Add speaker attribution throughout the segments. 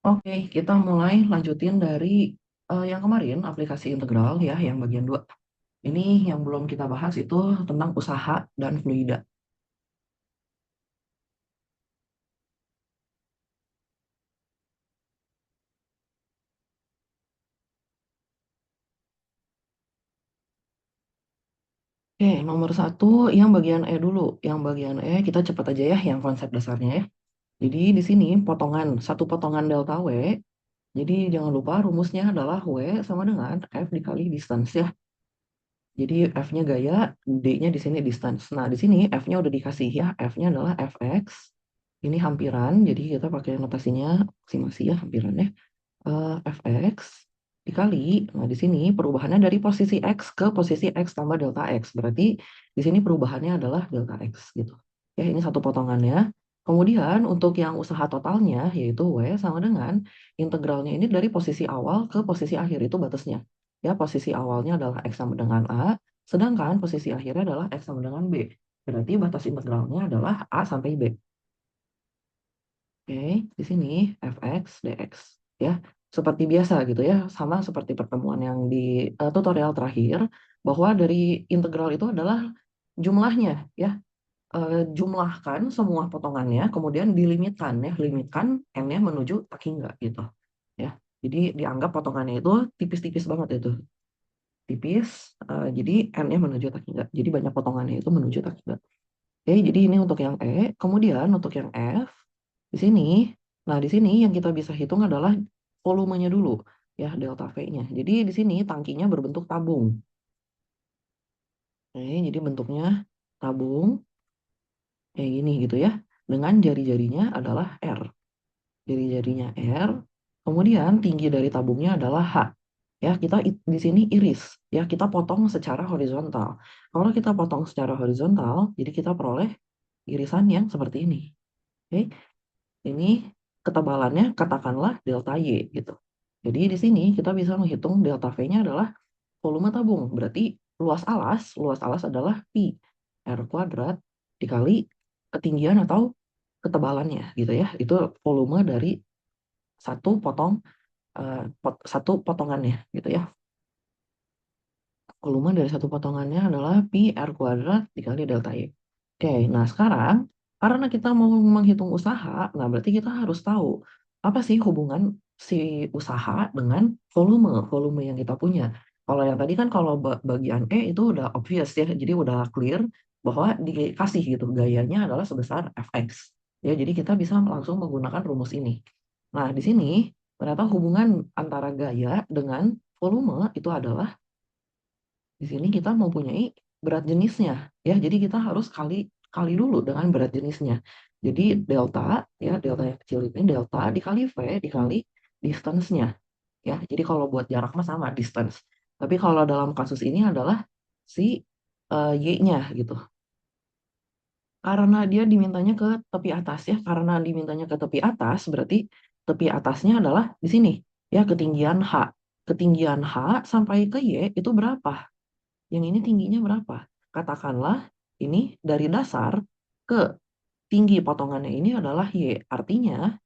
Speaker 1: Oke, kita mulai lanjutin dari yang kemarin, aplikasi integral ya, yang bagian 2. Ini yang belum kita bahas itu tentang usaha dan fluida. Oke, nomor satu yang bagian E dulu. Yang bagian E kita cepat aja ya, yang konsep dasarnya ya. Jadi di sini potongan, satu potongan delta W. Jadi jangan lupa rumusnya adalah W sama dengan F dikali distance ya. Jadi F-nya gaya, D-nya di sini distance. Nah, di sini F-nya udah dikasih ya. F-nya adalah Fx. Ini hampiran, jadi kita pakai notasinya approximasi ya, hampiran ya. Fx dikali, nah di sini perubahannya dari posisi X ke posisi X tambah delta X. Berarti di sini perubahannya adalah delta X gitu. Ya, ini satu potongannya. Kemudian untuk yang usaha totalnya, yaitu W sama dengan integralnya ini dari posisi awal ke posisi akhir, itu batasnya. Ya, posisi awalnya adalah X sama dengan A, sedangkan posisi akhirnya adalah X sama dengan B. Berarti batas integralnya adalah A sampai B. Oke, di sini fx dx ya. Seperti biasa gitu ya, sama seperti pertemuan yang di tutorial terakhir, bahwa dari integral itu adalah jumlahnya ya. Jumlahkan semua potongannya, kemudian dilimitkan ya, limitkan n-nya menuju tak hingga gitu ya. Jadi dianggap potongannya itu tipis-tipis banget itu, tipis. Jadi n-nya menuju tak hingga. Jadi banyak potongannya itu menuju tak hingga. Oke, jadi ini untuk yang E. Kemudian untuk yang F, di sini, nah di sini yang kita bisa hitung adalah volumenya dulu, ya delta V-nya. Jadi di sini tangkinya berbentuk tabung. Oke, jadi bentuknya tabung kayak gini gitu ya. Dengan jari-jarinya adalah R. Jari-jarinya R. Kemudian tinggi dari tabungnya adalah H. Ya, kita di sini iris. Ya, kita potong secara horizontal. Kalau kita potong secara horizontal, jadi kita peroleh irisan yang seperti ini. Oke, ini ketebalannya katakanlah delta Y gitu. Jadi di sini kita bisa menghitung delta V-nya adalah volume tabung. Berarti luas alas adalah pi R kuadrat dikali ketinggian atau ketebalannya gitu ya. Itu volume dari satu potong satu potongannya gitu ya. Volume dari satu potongannya adalah pi R kuadrat dikali delta Y. Oke, nah sekarang karena kita mau menghitung usaha, nah berarti kita harus tahu apa sih hubungan si usaha dengan volume yang kita punya. Kalau yang tadi kan kalau bagian E itu udah obvious ya, jadi udah clear bahwa dikasih gitu gayanya adalah sebesar Fx. Ya, jadi kita bisa langsung menggunakan rumus ini. Nah, di sini ternyata hubungan antara gaya dengan volume itu adalah di sini kita mempunyai berat jenisnya ya. Jadi kita harus kali kali dulu dengan berat jenisnya. Jadi delta ya, delta yang kecil ini delta dikali V dikali distance-nya ya. Jadi kalau buat jarak mah sama distance. Tapi kalau dalam kasus ini adalah si Y-nya gitu. Karena dia dimintanya ke tepi atas ya. Karena dimintanya ke tepi atas berarti tepi atasnya adalah di sini ya, ketinggian H. Ketinggian H sampai ke Y itu berapa? Yang ini tingginya berapa? Katakanlah ini dari dasar ke tinggi potongannya ini adalah Y. Artinya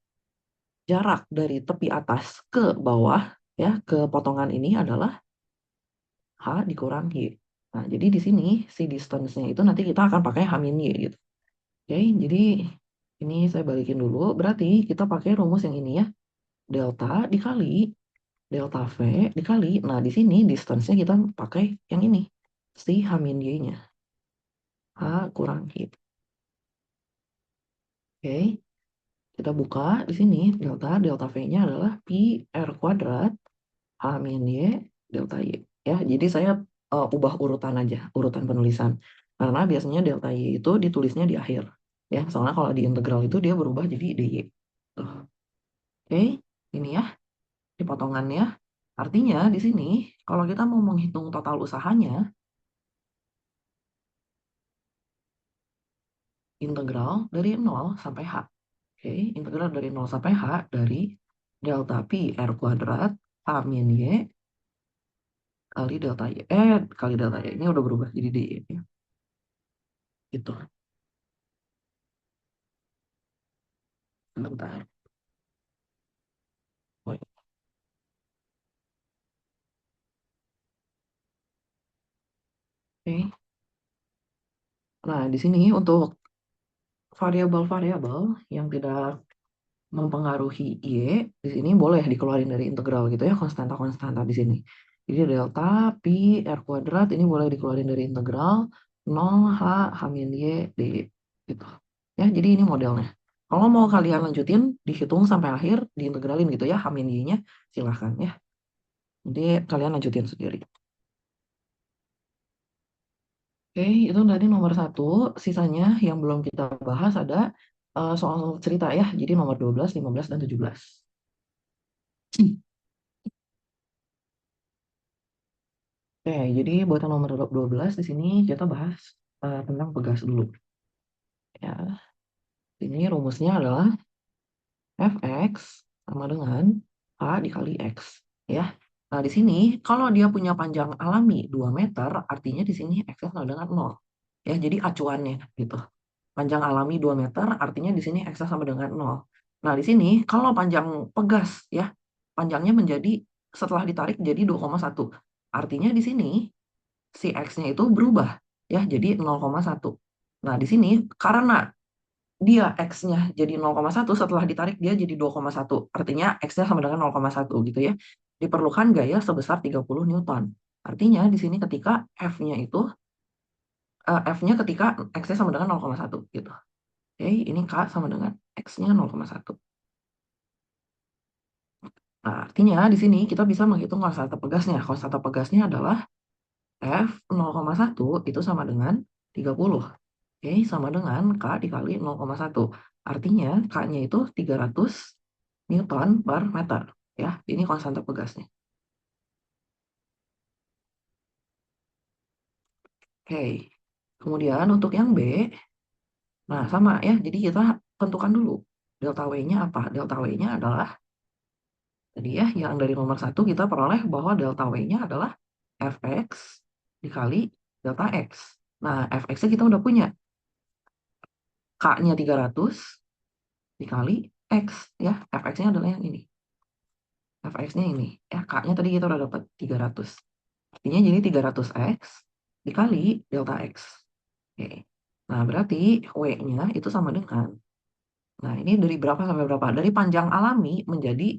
Speaker 1: jarak dari tepi atas ke bawah ya, ke potongan ini adalah H dikurang Y. Nah, jadi di sini si distance-nya itu nanti kita akan pakai H min Y gitu. Oke, jadi ini saya balikin dulu. Berarti kita pakai rumus yang ini ya. Delta dikali delta V dikali. Nah, di sini distance-nya kita pakai yang ini. Si H min Y-nya. H kurang Y. Oke, kita buka di sini delta V-nya adalah pi R kuadrat H min Y delta Y. Ya, jadi saya ubah urutan aja, urutan penulisan. Karena biasanya delta Y itu ditulisnya di akhir. Ya, soalnya kalau di integral itu dia berubah jadi dy. Tuh. Oke, ini ya, di potongannya. Artinya di sini, kalau kita mau menghitung total usahanya, integral dari 0 sampai H. Oke, integral dari 0 sampai H dari delta pi R kuadrat H min Y kali delta Y. Kali delta Y. Ini udah berubah jadi dy. Ya. Gitu. Sebentar. Oke. Nah, di sini untuk variabel-variabel yang tidak mempengaruhi Y, di sini boleh dikeluarin dari integral gitu ya, konstanta-konstanta di sini. Jadi delta pi R kuadrat ini boleh dikeluarin dari integral 0 H H min Y D gitu. Ya, jadi ini modelnya. Kalau mau kalian lanjutin, dihitung sampai akhir, diintegralin gitu ya, H min Y-nya, silahkan ya. Jadi kalian lanjutin sendiri. Oke, itu tadi nomor satu. Sisanya yang belum kita bahas ada soal cerita ya. Jadi nomor 12, 15, dan 17. Oke, jadi buat yang nomor 12 di sini kita bahas tentang pegas dulu. Ya, ini rumusnya adalah fx sama dengan a dikali x. Ya. Nah, di sini kalau dia punya panjang alami 2 meter, artinya di sini x sama dengan 0. Ya, jadi acuannya gitu. Panjang alami 2 meter, artinya di sini x sama dengan 0. Nah, di sini kalau panjang pegas ya, panjangnya menjadi setelah ditarik jadi 2,1. Artinya di sini si X-nya itu berubah ya jadi 0,1. Nah, di sini karena dia X-nya jadi 0,1 setelah ditarik dia jadi 2,1. Artinya X-nya sama dengan 0,1 gitu ya. Diperlukan gaya sebesar 30 Newton. Artinya di sini ketika F-nya itu F-nya ketika X-nya sama dengan 0,1 gitu. Oke, ini K sama dengan X-nya 0,1. Nah, artinya di sini kita bisa menghitung konstanta pegasnya. Konstanta pegasnya adalah F 0,1 itu sama dengan 30. Oke, sama dengan K dikali 0,1. Artinya K-nya itu 300 Newton per meter. Ya, ini konstanta pegasnya. Oke, kemudian untuk yang B, nah sama ya, jadi kita tentukan dulu. Delta W-nya apa? Delta W-nya adalah, tadi ya, yang dari nomor satu kita peroleh bahwa delta W-nya adalah Fx dikali delta X. Nah, Fx-nya kita udah punya. K-nya 300 dikali X. Ya, Fx-nya adalah yang ini. Fx-nya ini. Ya, K-nya tadi kita udah dapat 300. Artinya jadi 300x dikali delta X. Oke. Nah, berarti W-nya itu sama dengan, nah ini dari berapa sampai berapa? Dari panjang alami menjadi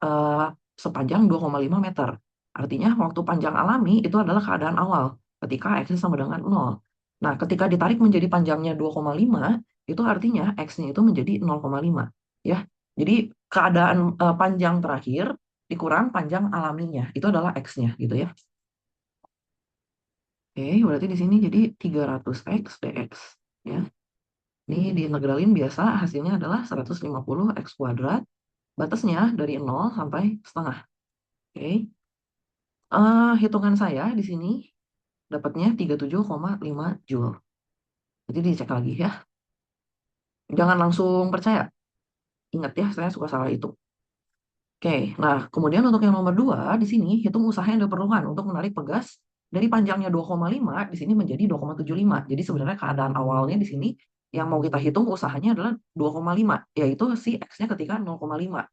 Speaker 1: eh, sepanjang 2,5 meter. Artinya waktu panjang alami itu adalah keadaan awal ketika X sama dengan 0. Nah, ketika ditarik menjadi panjangnya 2,5, itu artinya X-nya itu menjadi 0,5. Ya. Jadi keadaan panjang terakhir dikurang panjang alaminya. Itu adalah X-nya gitu ya. Oke, berarti di sini jadi 300x dx. Ya. Ini diintegralin biasa hasilnya adalah 150x kuadrat. Batasnya dari 0 sampai setengah. Oke. Hitungan saya di sini dapatnya 37,5 Joule. Jadi dicek lagi ya. Jangan langsung percaya. Ingat ya, saya suka salah hitung. Oke, nah kemudian untuk yang nomor 2, di sini hitung usaha yang diperlukan untuk menarik pegas dari panjangnya 2,5 di sini menjadi 2,75. Jadi sebenarnya keadaan awalnya di sini yang mau kita hitung usahanya adalah 2,5, yaitu si X-nya ketika 0,5.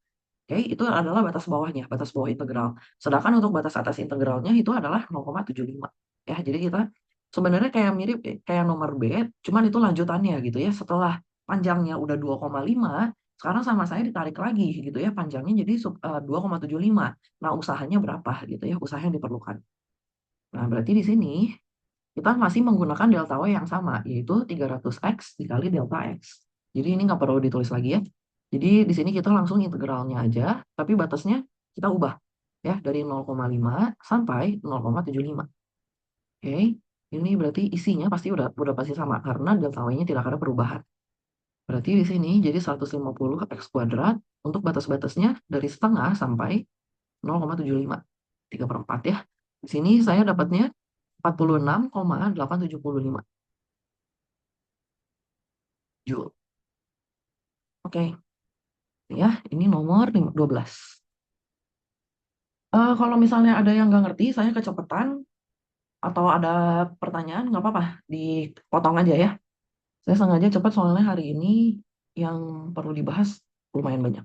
Speaker 1: Oke, itu adalah batas bawahnya, batas bawah integral. Sedangkan untuk batas atas integralnya itu adalah 0,75. Ya, jadi kita sebenarnya kayak mirip kayak nomor B, cuman itu lanjutannya gitu ya. Setelah panjangnya udah 2,5, sekarang sama saya ditarik lagi gitu ya, panjangnya jadi 2,75. Nah, usahanya berapa gitu ya, usaha yang diperlukan. Nah, berarti di sini kita masih menggunakan delta W yang sama, yaitu 300x dikali delta X. Jadi ini nggak perlu ditulis lagi ya. Jadi di sini kita langsung integralnya aja, tapi batasnya kita ubah ya dari 0,5 sampai 0,75. Oke, ini berarti isinya pasti udah pasti sama karena delta W-nya tidak ada perubahan. Berarti di sini jadi 150 x kuadrat untuk batas-batasnya dari setengah sampai 0,75. 3/4 ya. Di sini saya dapatnya 46,875 Joule. Oke, ya, ini nomor 12. Kalau misalnya ada yang nggak ngerti, saya kecepatan atau ada pertanyaan, nggak apa-apa, dipotong aja ya. Saya sengaja cepat soalnya hari ini yang perlu dibahas lumayan banyak.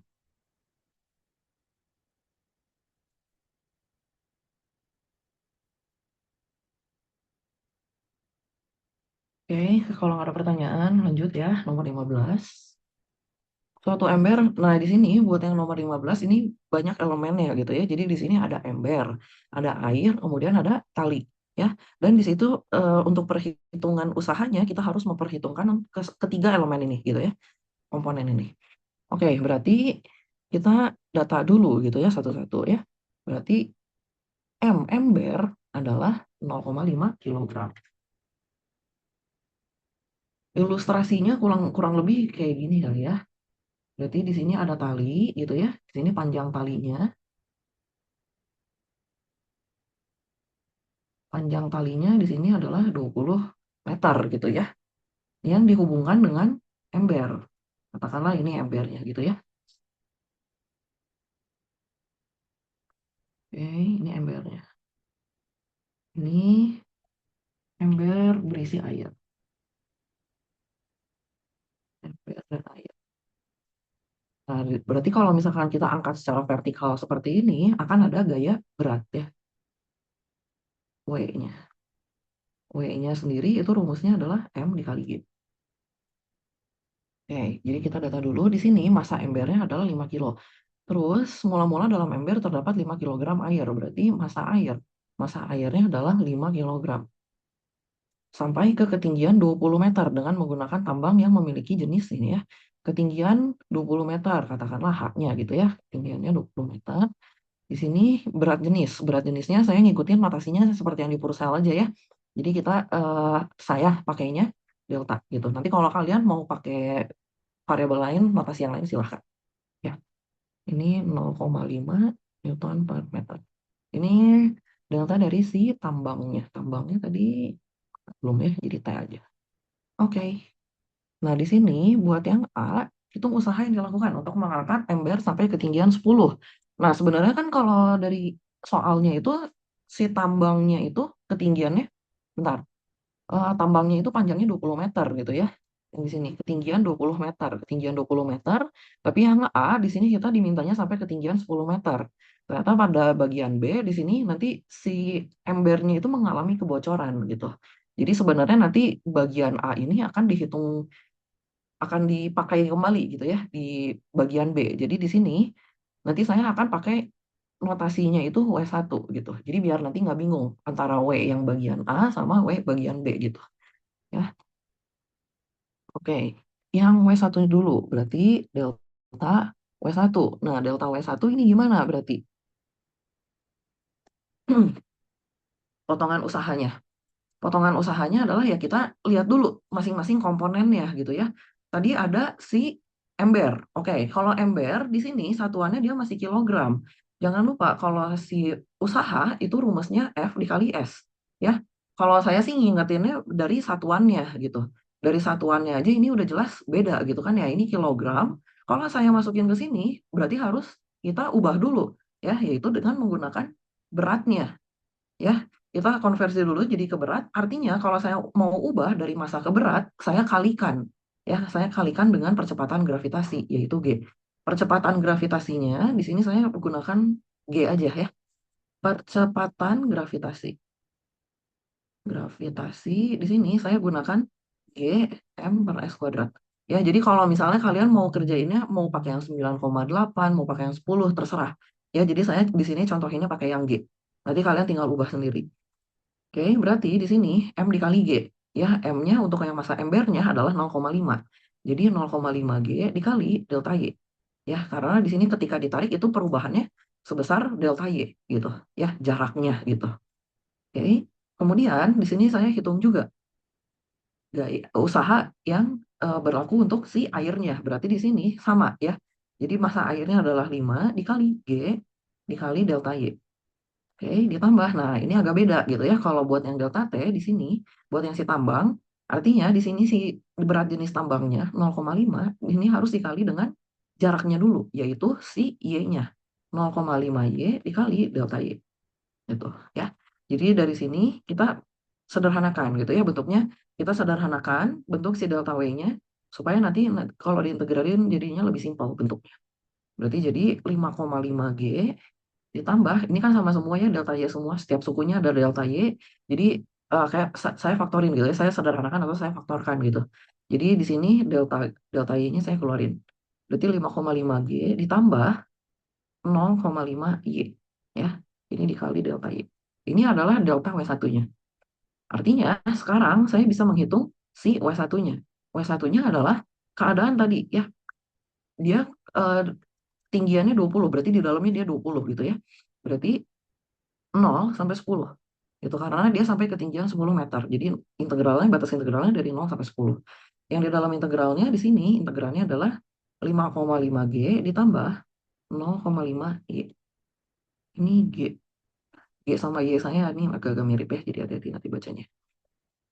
Speaker 1: Oke, kalau nggak ada pertanyaan, lanjut ya, nomor 15. Suatu ember, nah di sini buat yang nomor 15 ini banyak elemennya gitu ya. Jadi di sini ada ember, ada air, kemudian ada tali ya. Dan di situ untuk perhitungan usahanya kita harus memperhitungkan ketiga elemen ini gitu ya, komponen ini. Oke, berarti kita data dulu gitu ya satu-satu ya. Berarti ember adalah 0,5 kilogram. Ilustrasinya kurang kurang lebih kayak gini kali ya. Berarti di sini ada tali gitu ya. Di sini panjang talinya. Panjang talinya di sini adalah 20 meter gitu ya. Yang dihubungkan dengan ember. Katakanlah ini embernya gitu ya. Oke, ini embernya. Ini ember berisi air. Ember dan air. Nah, berarti kalau misalkan kita angkat secara vertikal seperti ini, akan ada gaya berat ya, W-nya. W-nya sendiri itu rumusnya adalah M dikali G. Oke, jadi kita data dulu di sini massa embernya adalah 5 kilo. Terus mula-mula dalam ember terdapat 5 kilogram air, berarti massa air. Massa airnya adalah 5 kilogram. Sampai ke ketinggian 20 meter dengan menggunakan tambang yang memiliki jenis ini ya. Ketinggian 20 meter, katakanlah haknya gitu ya. Ketinggiannya 20 meter. Di sini berat jenis. Berat jenisnya saya ngikutin notasinya seperti yang di Purcell aja ya. Jadi saya pakainya delta gitu. Nanti kalau kalian mau pakai variabel lain, notasi yang lain silahkan. Ya, ini 0,5 Newton per meter. Ini delta dari si tambangnya. Tambangnya tadi belum ya, jadi T aja. Oke. Nah, di sini buat yang A, hitung usaha yang dilakukan untuk mengangkat ember sampai ketinggian 10. Nah, sebenarnya kan kalau dari soalnya itu, si tambangnya itu ketinggiannya, bentar, tambangnya itu panjangnya 20 meter gitu ya. Yang di sini, ketinggian 20 meter. Ketinggian 20 meter, tapi yang A, di sini kita dimintanya sampai ketinggian 10 meter. Ternyata pada bagian B, di sini nanti si embernya itu mengalami kebocoran gitu. Jadi sebenarnya nanti bagian A ini akan dipakai kembali gitu ya di bagian B. Jadi di sini nanti saya akan pakai notasinya itu W1 gitu. Jadi biar nanti nggak bingung antara W yang bagian A sama W bagian B gitu. Ya, oke. Yang W1 dulu berarti delta W1. Nah, delta W1 ini gimana berarti? Potongan usahanya. Potongan usahanya adalah ya kita lihat dulu masing-masing komponennya gitu ya. Tadi ada si ember. Oke, kalau ember di sini satuannya dia masih kilogram. Jangan lupa kalau si usaha itu rumusnya F dikali S. Ya, kalau saya sih ngingetinnya dari satuannya gitu. Dari satuannya aja ini udah jelas beda gitu kan ya. Ini kilogram. Kalau saya masukin ke sini berarti harus kita ubah dulu ya, yaitu dengan menggunakan beratnya. Ya, kita konversi dulu jadi ke berat. Artinya kalau saya mau ubah dari massa ke berat, saya kalikan. Ya, saya kalikan dengan percepatan gravitasi, yaitu G. Percepatan gravitasinya, di sini saya gunakan G aja ya. Percepatan gravitasi. Gravitasi, di sini saya gunakan G M per S kuadrat. Ya, jadi kalau misalnya kalian mau kerjainnya, mau pakai yang 9,8, mau pakai yang 10, terserah. Ya, jadi saya di sini contohinnya pakai yang G. Nanti kalian tinggal ubah sendiri. Oke, berarti di sini M dikali G. Ya, M-nya untuk yang massa embernya adalah 0,5. Jadi 0,5 G dikali delta Y. Ya, karena di sini ketika ditarik itu perubahannya sebesar delta Y gitu. Ya, jaraknya gitu. Oke. Kemudian di sini saya hitung juga usaha yang berlaku untuk si airnya. Berarti di sini sama ya. Jadi massa airnya adalah 5 dikali G dikali delta Y. Oke, ditambah. Nah, ini agak beda gitu ya. Kalau buat yang delta T di sini, buat yang si tambang, artinya di sini si berat jenis tambangnya 0,5, ini harus dikali dengan jaraknya dulu, yaitu si Y-nya. 0,5 Y dikali delta Y. Gitu ya. Jadi dari sini kita sederhanakan gitu ya bentuknya. Kita sederhanakan bentuk si delta W-nya supaya nanti kalau diintegralin jadinya lebih simpel bentuknya. Berarti jadi 5,5 G ditambah, ini kan sama semuanya delta Y semua, setiap sukunya ada delta Y, jadi kayak saya faktorin gitu ya, saya sederhanakan atau saya faktorkan gitu. Jadi di sini delta delta Y-nya saya keluarin. Berarti 5,5 G ditambah 0,5 Y. Ya, ini dikali delta Y. Ini adalah delta W1-nya. Artinya sekarang saya bisa menghitung si W1-nya. W1-nya adalah keadaan tadi ya. Dia eh, tinggiannya 20, berarti di dalamnya dia 20 gitu ya. Berarti 0 sampai 10. Itu karena dia sampai ketinggian 10 meter. Jadi integralnya, batas integralnya dari 0 sampai 10. Yang di dalam integralnya di sini, integralnya adalah 5,5 G ditambah 0,5 Y. Ini G. G sama Y saya ini agak-agak mirip ya, jadi hati-hati nanti bacanya.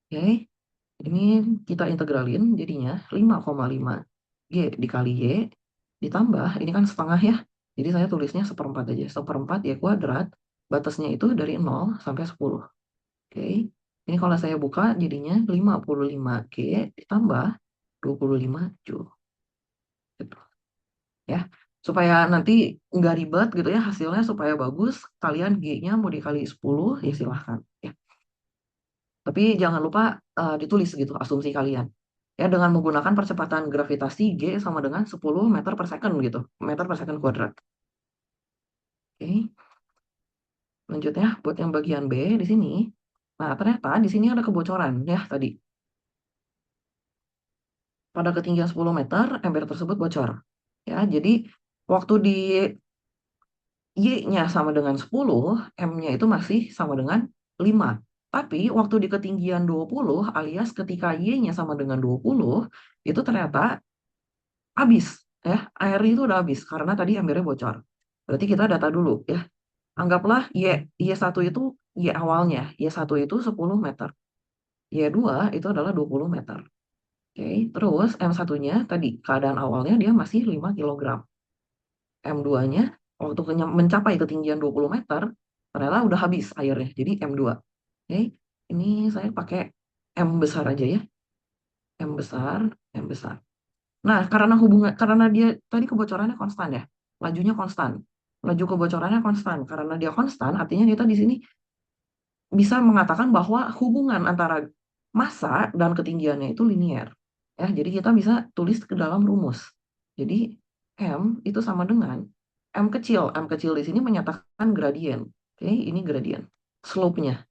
Speaker 1: Oke, ini kita integralin jadinya 5,5 G dikali Y ditambah, ini kan setengah ya. Jadi saya tulisnya seperempat aja. Seperempat Y kuadrat, batasnya itu dari 0 sampai 10. Oke, ini kalau saya buka jadinya 55G ditambah 25 Joule. Gitu. Ya, supaya nanti nggak ribet gitu ya hasilnya supaya bagus, kalian G-nya mau dikali 10 ya silahkan. Ya. Tapi jangan lupa ditulis gitu asumsi kalian. Ya, dengan menggunakan percepatan gravitasi G sama dengan 10 meter per second gitu. Meter per second kuadrat. Oke, lanjutnya buat yang bagian B di sini. Nah, ternyata di sini ada kebocoran ya tadi. Pada ketinggian 10 meter, ember tersebut bocor. Ya, jadi waktu di Y-nya sama dengan 10, M-nya itu masih sama dengan 5. Tapi waktu di ketinggian 20 alias ketika Y-nya sama dengan 20, itu ternyata habis. Ya, air itu udah habis karena tadi embernya bocor. Berarti kita data dulu ya. Anggaplah Y1 itu Y awalnya. Y1 itu 10 meter. Y2 itu adalah 20 meter. Oke, terus M1-nya tadi keadaan awalnya dia masih 5 kilogram. M2-nya waktu mencapai ketinggian 20 meter ternyata udah habis airnya. Jadi M2. Oke, ini saya pakai M besar aja ya. M besar, M besar. Nah, karena dia tadi kebocorannya konstan ya. Lajunya konstan. Laju kebocorannya konstan. Karena dia konstan, artinya kita di sini bisa mengatakan bahwa hubungan antara massa dan ketinggiannya itu linier. Ya, jadi kita bisa tulis ke dalam rumus. Jadi M itu sama dengan M kecil. M kecil di sini menyatakan gradien. Oke, ini gradien. Slope-nya,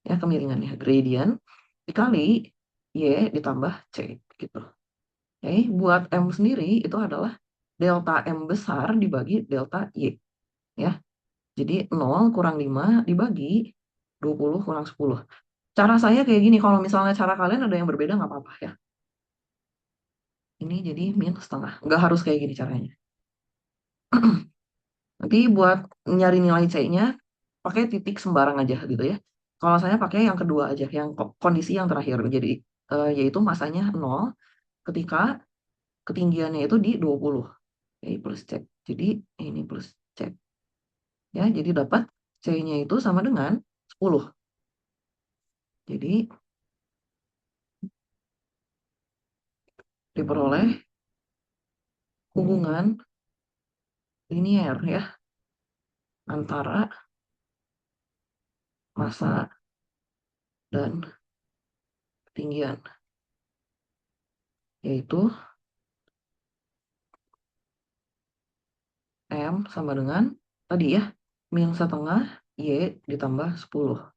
Speaker 1: ya kemiringannya. Gradien dikali Y ditambah C. Gitu. Oke, buat M sendiri itu adalah delta M besar dibagi delta Y. Ya, jadi 0 kurang 5 dibagi 20 kurang 10. Cara saya kayak gini, kalau misalnya cara kalian ada yang berbeda nggak apa-apa ya. Ini jadi minus setengah. Nggak harus kayak gini caranya. Nanti buat nyari nilai C-nya, pakai titik sembarang aja gitu ya. Kalau saya pakai yang kedua aja, yang kondisi yang terakhir. Jadi, yaitu masanya 0 ketika ketinggiannya itu di 20. Oke, plus C. Jadi, ini plus C. Ya, jadi dapat C-nya itu sama dengan 10. Jadi, diperoleh hubungan linier ya antara massa dan ketinggian, yaitu M sama dengan tadi ya, min setengah Y ditambah 10.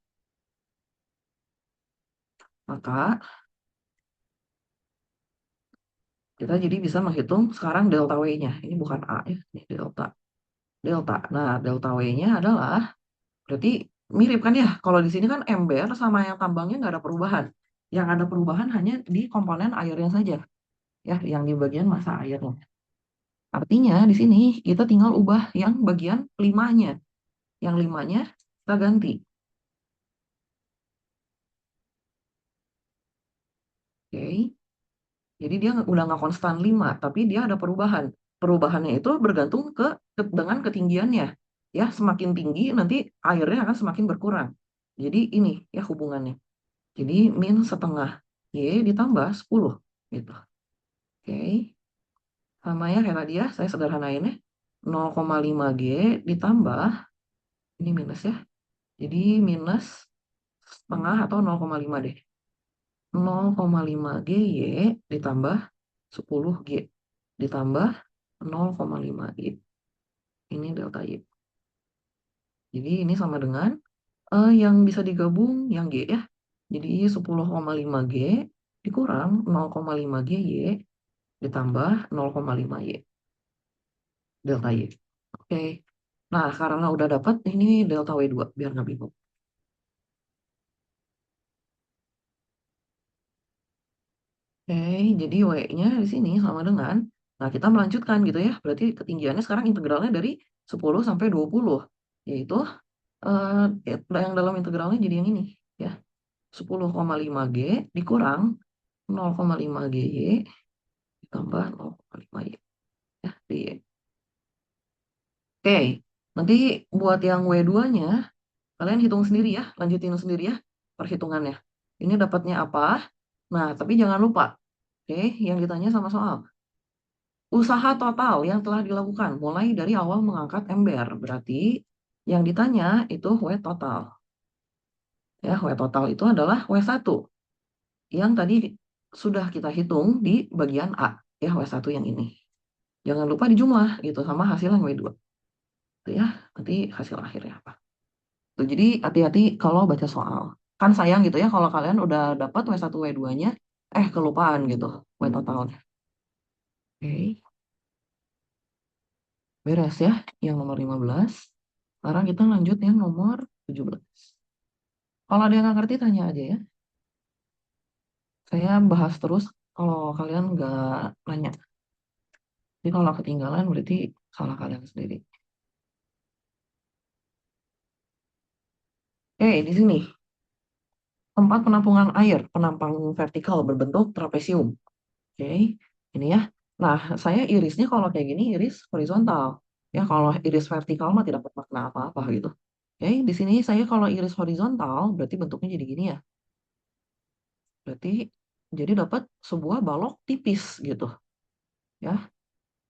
Speaker 1: Maka kita jadi bisa menghitung sekarang delta W-nya. Ini bukan A ya, ini delta. Delta. Nah, delta W-nya adalah, berarti mirip kan ya, kalau di sini kan ember sama yang tambangnya nggak ada perubahan. Yang ada perubahan hanya di komponen airnya saja, ya, yang di bagian massa airnya. Artinya di sini kita tinggal ubah yang bagian limanya. Yang limanya kita ganti. Oke. Jadi dia udah nggak konstan 5, tapi dia ada perubahan. Perubahannya itu bergantung dengan ketinggiannya. Ya, semakin tinggi nanti airnya akan semakin berkurang. Jadi ini ya hubungannya. Jadi min setengah Y ditambah 10 gitu. Oke. Sama ya kayak tadi ya, saya sederhanain ya. 0,5 G ditambah ini minus ya. Jadi minus setengah atau 0,5 deh. 0,5 GY ditambah 10G ditambah 0,5 Y. Ini delta Y. Jadi ini sama dengan yang bisa digabung yang G ya. Jadi 10,5 G dikurang 0,5 GY ditambah 0,5 Y. Delta Y. Oke. Nah, karena udah dapat ini delta W2 biar nggak bingung. Oke, jadi W-nya di sini sama dengan, nah kita melanjutkan gitu ya, berarti ketinggiannya sekarang integralnya dari 10 sampai 20, yaitu yang dalam integralnya jadi yang ini, ya, 10,5 G dikurang 0,5 GY ditambah 0,5 Y, ya, di Y. Oke, nanti buat yang W2-nya, kalian hitung sendiri ya, lanjutin sendiri ya, perhitungannya. Ini dapatnya apa? Nah, tapi jangan lupa, oke, yang ditanya sama soal. Usaha total yang telah dilakukan mulai dari awal mengangkat ember. Berarti yang ditanya itu W total. Ya, W total itu adalah W1 yang tadi sudah kita hitung di bagian A. Ya, W1 yang ini. Jangan lupa dijumlah gitu sama hasil yang W2. Itu ya, nanti hasil akhirnya apa. Tuh, jadi hati-hati kalau baca soal. Kan sayang gitu ya kalau kalian udah dapat W1 W2-nya, kelupaan gitu W totalnya. Oke, beres ya yang nomor 15. Sekarang kita lanjut yang nomor 17. Kalau ada yang nggak ngerti, tanya aja ya. Saya bahas terus kalau kalian nggak nanya. Jadi kalau ketinggalan berarti salah kalian sendiri. Di sini. Tempat penampungan air, penampang vertikal berbentuk trapesium. Oke, ini ya. Nah, saya irisnya kalau kayak gini iris horizontal. Ya, kalau iris vertikal mah tidak bermakna apa-apa gitu. Oke, di sini saya kalau iris horizontal berarti bentuknya jadi gini ya. Berarti jadi dapat sebuah balok tipis gitu. Ya,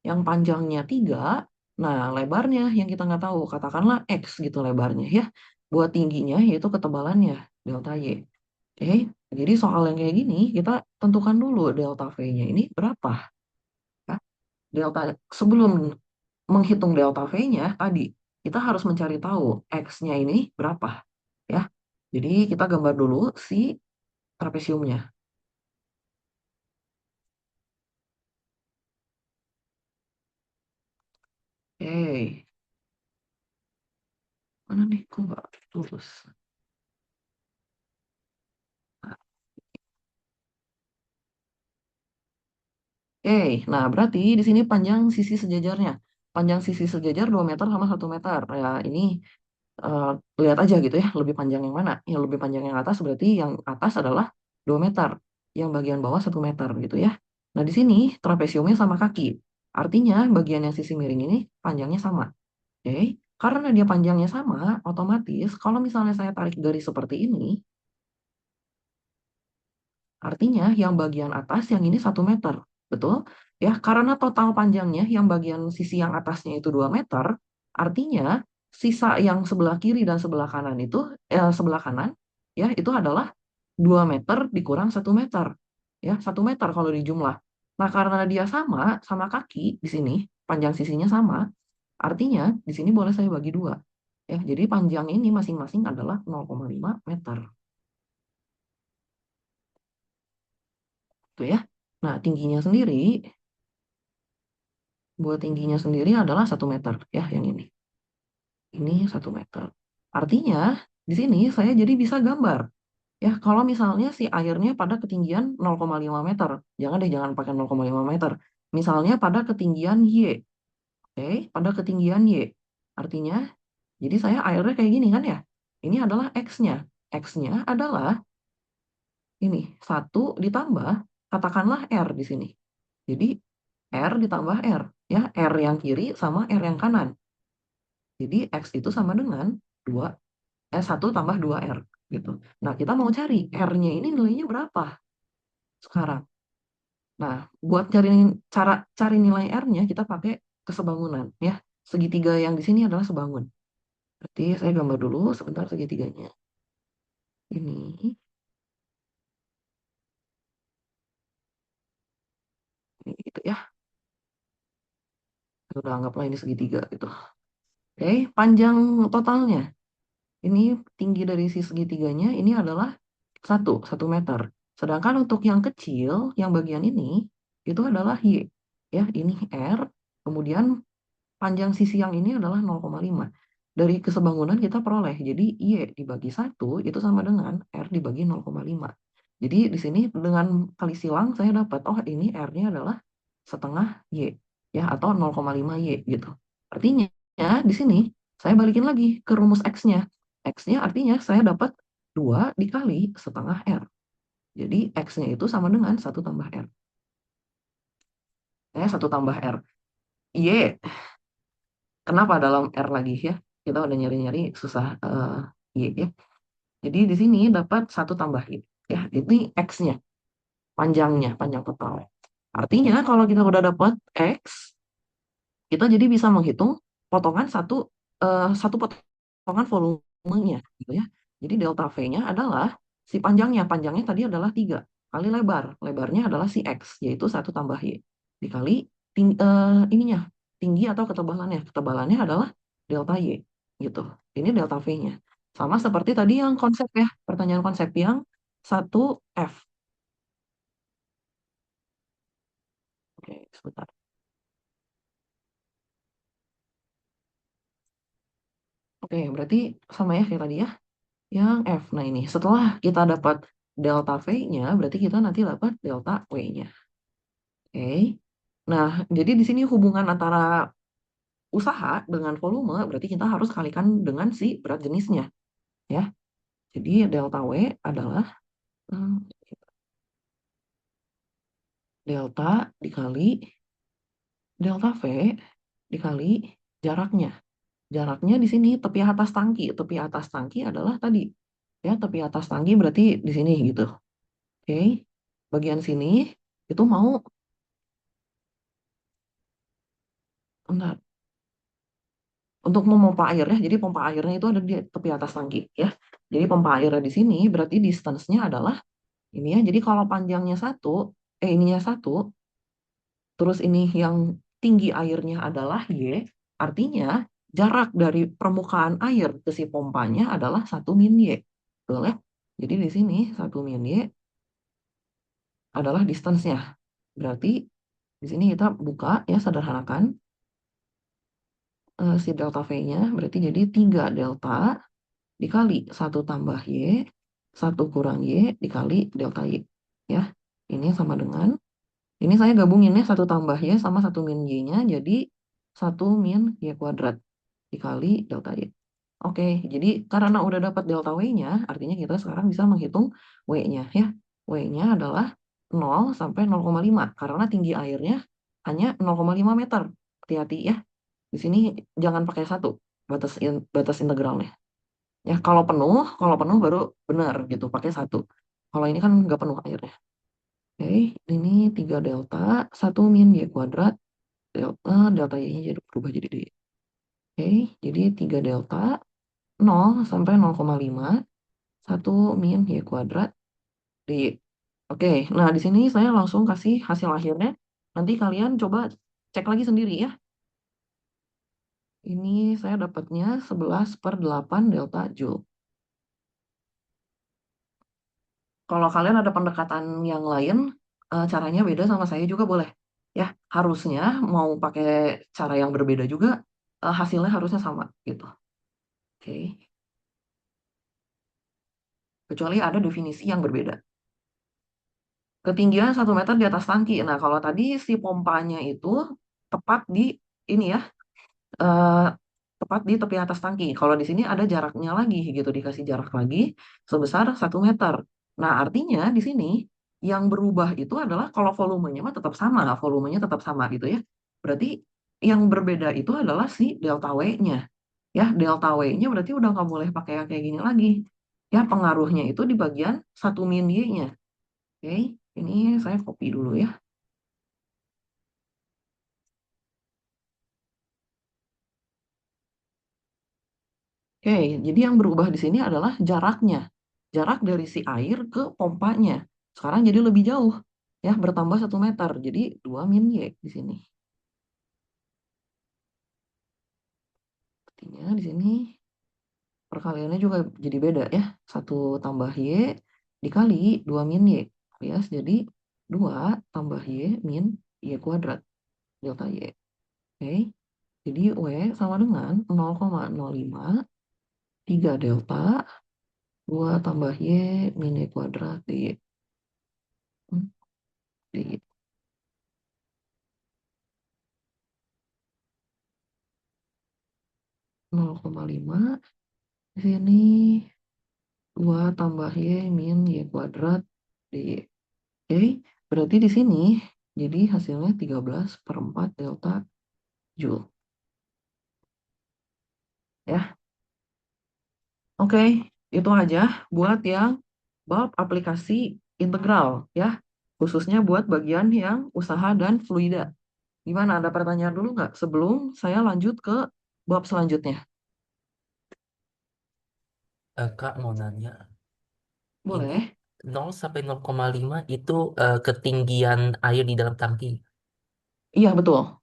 Speaker 1: yang panjangnya 3, nah lebarnya yang kita nggak tahu, katakanlah X gitu lebarnya ya. Buat tingginya yaitu ketebalannya, delta Y. Oke, jadi soal yang kayak gini, kita tentukan dulu delta V-nya ini berapa. Ya. Delta, sebelum menghitung delta V-nya tadi, kita harus mencari tahu X-nya ini berapa. Ya, jadi kita gambar dulu si trapesiumnya. Oke, mana nih? Kok nggak lurus? Nah berarti di sini panjang sisi sejajarnya. Panjang sisi sejajar 2 meter sama 1 meter. Ya ini eh, lihat aja gitu ya, lebih panjang yang mana. Yang lebih panjang yang atas berarti yang atas adalah 2 meter. Yang bagian bawah 1 meter gitu ya. Nah di sini trapesiumnya sama kaki. Artinya bagian yang sisi miring ini panjangnya sama. Oke, karena dia panjangnya sama, otomatis kalau misalnya saya tarik garis seperti ini, artinya yang bagian atas yang ini 1 meter. Betul? Ya, karena total panjangnya yang bagian sisi yang atasnya itu 2 meter, artinya sisa yang sebelah kiri dan sebelah kanan itu, sebelah kanan, ya, itu adalah 2 meter dikurang 1 meter. Ya, 1 meter kalau dijumlah. Nah, karena dia sama kaki di sini, panjang sisinya sama, artinya di sini boleh saya bagi dua. Ya, jadi panjang ini masing-masing adalah 0,5 meter. Itu ya. Nah, tingginya sendiri, buat tingginya sendiri adalah 1 meter. Ya, yang ini. Ini 1 meter. Artinya, di sini saya jadi bisa gambar. Ya, kalau misalnya si airnya pada ketinggian 0,5 meter. Jangan deh, jangan pakai 0,5 meter. Misalnya pada ketinggian Y. Oke, pada ketinggian Y. Artinya, jadi saya airnya kayak gini kan ya. Ini adalah X-nya. X-nya adalah ini, 1 ditambah, katakanlah R di sini. Jadi, R ditambah R. Ya, R yang kiri sama R yang kanan. Jadi X itu sama dengan 2, 1 tambah 2R gitu. Nah, kita mau cari R-nya ini nilainya berapa sekarang. Nah, buat cari nilai R-nya kita pakai kesebangunan ya. Segitiga yang di sini adalah sebangun. Berarti saya gambar dulu sebentar segitiganya. Ini gitu ya. Udah anggaplah ini segitiga gitu. Oke, panjang totalnya. Ini tinggi dari si segitiganya ini adalah 1 meter. Sedangkan untuk yang kecil, yang bagian ini, itu adalah Y. Ya, ini R. Kemudian panjang sisi yang ini adalah 0,5. Dari kesebangunan kita peroleh. Jadi Y dibagi 1 itu sama dengan R dibagi 0,5. Jadi di sini dengan kali silang saya dapat, oh ini R-nya adalah setengah Y. Ya, atau 0,5 Y gitu. Artinya di sini saya balikin lagi ke rumus X-nya. X-nya artinya saya dapat 2 dikali setengah R. Jadi X-nya itu sama dengan 1 tambah R. 1 tambah R. Y, kenapa dalam R lagi ya? Kita udah nyari-nyari susah Y ya. Jadi di sini dapat 1 tambah Y. Ya, ini X-nya, panjangnya, panjang total. Artinya kalau kita udah dapat X, kita jadi bisa menghitung potongan satu potongan volumenya gitu ya. Jadi delta V-nya adalah si panjangnya. Panjangnya tadi adalah 3 kali lebar. Lebarnya adalah si X, yaitu 1 tambah Y. Dikali ininya, tinggi atau ketebalannya. Ketebalannya adalah delta Y gitu. Ini delta V-nya. Sama seperti tadi yang konsep ya, pertanyaan konsep yang 1F. Oke, sebentar. Oke, berarti sama ya kayak tadi ya. Yang F. Nah ini, setelah kita dapat delta V-nya, berarti kita nanti dapat delta W-nya. Oke. Nah, jadi di sini hubungan antara usaha dengan volume, berarti kita harus kalikan dengan si berat jenisnya. Ya. Jadi delta W adalah hmm, delta dikali delta V dikali jaraknya. Jaraknya di sini tepi atas tangki. Tepi atas tangki adalah tadi. Ya, tepi atas tangki berarti di sini gitu. Oke. Bagian sini itu mau, bentar, untuk memompa airnya, jadi pompa airnya itu ada di tepi atas tangki ya. Jadi pompa airnya di sini berarti distance-nya adalah ini ya. Jadi kalau panjangnya ininya 1, terus ini yang tinggi airnya adalah Y, artinya jarak dari permukaan air ke si pompanya adalah 1 min Y. Betul ya? Jadi di sini 1 min Y adalah distance-nya. Berarti di sini kita buka ya, sederhanakan si delta V-nya, berarti jadi 3 delta dikali 1 tambah Y, 1 kurang Y dikali delta Y. Ya, ini sama dengan, ini saya gabungin ya, 1 tambah Y sama 1 min Y-nya, jadi 1 min Y² dikali delta Y. Oke, jadi karena udah dapat delta W-nya, artinya kita sekarang bisa menghitung W-nya ya. W-nya adalah 0 sampai 0,5, karena tinggi airnya hanya 0,5 meter. Hati-hati ya, di sini jangan pakai 1 batas integralnya. Ya, kalau penuh baru benar gitu, pakai 1. Kalau ini kan nggak penuh airnya. Oke, ini 3 delta, 1 min Y², delta Y-nya jadi berubah jadi D. Oke, jadi 3 delta, 0 sampai 0,5, 1 min Y² D. Oke, nah di sini saya langsung kasih hasil akhirnya. Nanti kalian coba cek lagi sendiri ya. Ini saya dapatnya 11/8 delta Joule. Kalau kalian ada pendekatan yang lain, caranya beda sama saya juga boleh. Ya, harusnya mau pakai cara yang berbeda juga, hasilnya harusnya sama gitu. Oke, kecuali ada definisi yang berbeda. Ketinggian 1 meter di atas tangki. Nah, kalau tadi si pompanya itu tepat di ini ya, eh, tepat di tepi atas tangki. Kalau di sini ada jaraknya lagi gitu, dikasih jarak lagi sebesar 1 meter. Nah, artinya di sini yang berubah itu adalah kalau volumenya mah tetap sama, volumenya tetap sama gitu ya. Berarti yang berbeda itu adalah si delta W-nya. Ya, delta W-nya berarti udah nggak boleh pakai yang kayak gini lagi. Ya, pengaruhnya itu di bagian 1 min Y-nya. Oke, ini saya copy dulu ya. Oke, jadi yang berubah di sini adalah jaraknya. jarak dari si air ke pompanya. Sekarang jadi lebih jauh, ya bertambah 1 meter. Jadi 2 min Y di sini. Artinya di sini perkaliannya juga jadi beda ya. 1 tambah Y dikali 2 min Y. Alias jadi 2 tambah Y min Y kuadrat delta Y. Oke, jadi W sama dengan 0,05 3 delta 2 tambah Y min Y kuadrat hmm, di 0,5 di sini 2 tambah Y min Y kuadrat di Oke, berarti di sini jadi hasilnya 13/4 delta Joule. Ya, oke, itu aja buat yang bab aplikasi integral ya. Khususnya buat bagian yang usaha dan fluida. Gimana, ada pertanyaan dulu nggak sebelum saya lanjut ke bab selanjutnya?
Speaker 2: Kak mau nanya, ini
Speaker 1: Boleh?
Speaker 2: 0 sampai 0,5 itu ketinggian air di dalam tangki.
Speaker 1: Iya, betul.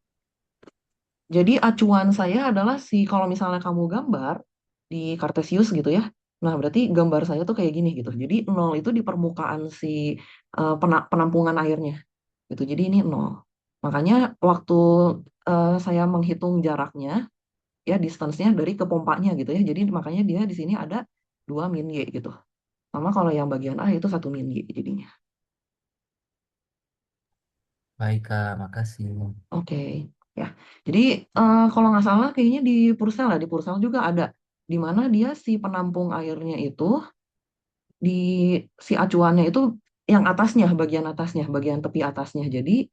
Speaker 1: Jadi acuan saya adalah kalau misalnya kamu gambar di Kartesius gitu ya. Nah, berarti gambar saya tuh kayak gini gitu. Jadi nol itu di permukaan penampungan airnya gitu. Jadi ini nol. Makanya waktu saya menghitung jaraknya ya distance-nya dari ke pompanya gitu ya. Jadi makanya dia di sini ada 2 min Y gitu. Sama kalau yang bagian A itu 1 min Y jadinya.
Speaker 2: Baik Kak, makasih.
Speaker 1: Oke, ya. Jadi kalau nggak salah kayaknya di Pursel ya, di Pursel juga ada di mana dia si penampung airnya itu di si acuannya itu yang atasnya, bagian atasnya, bagian tepi atasnya. Jadi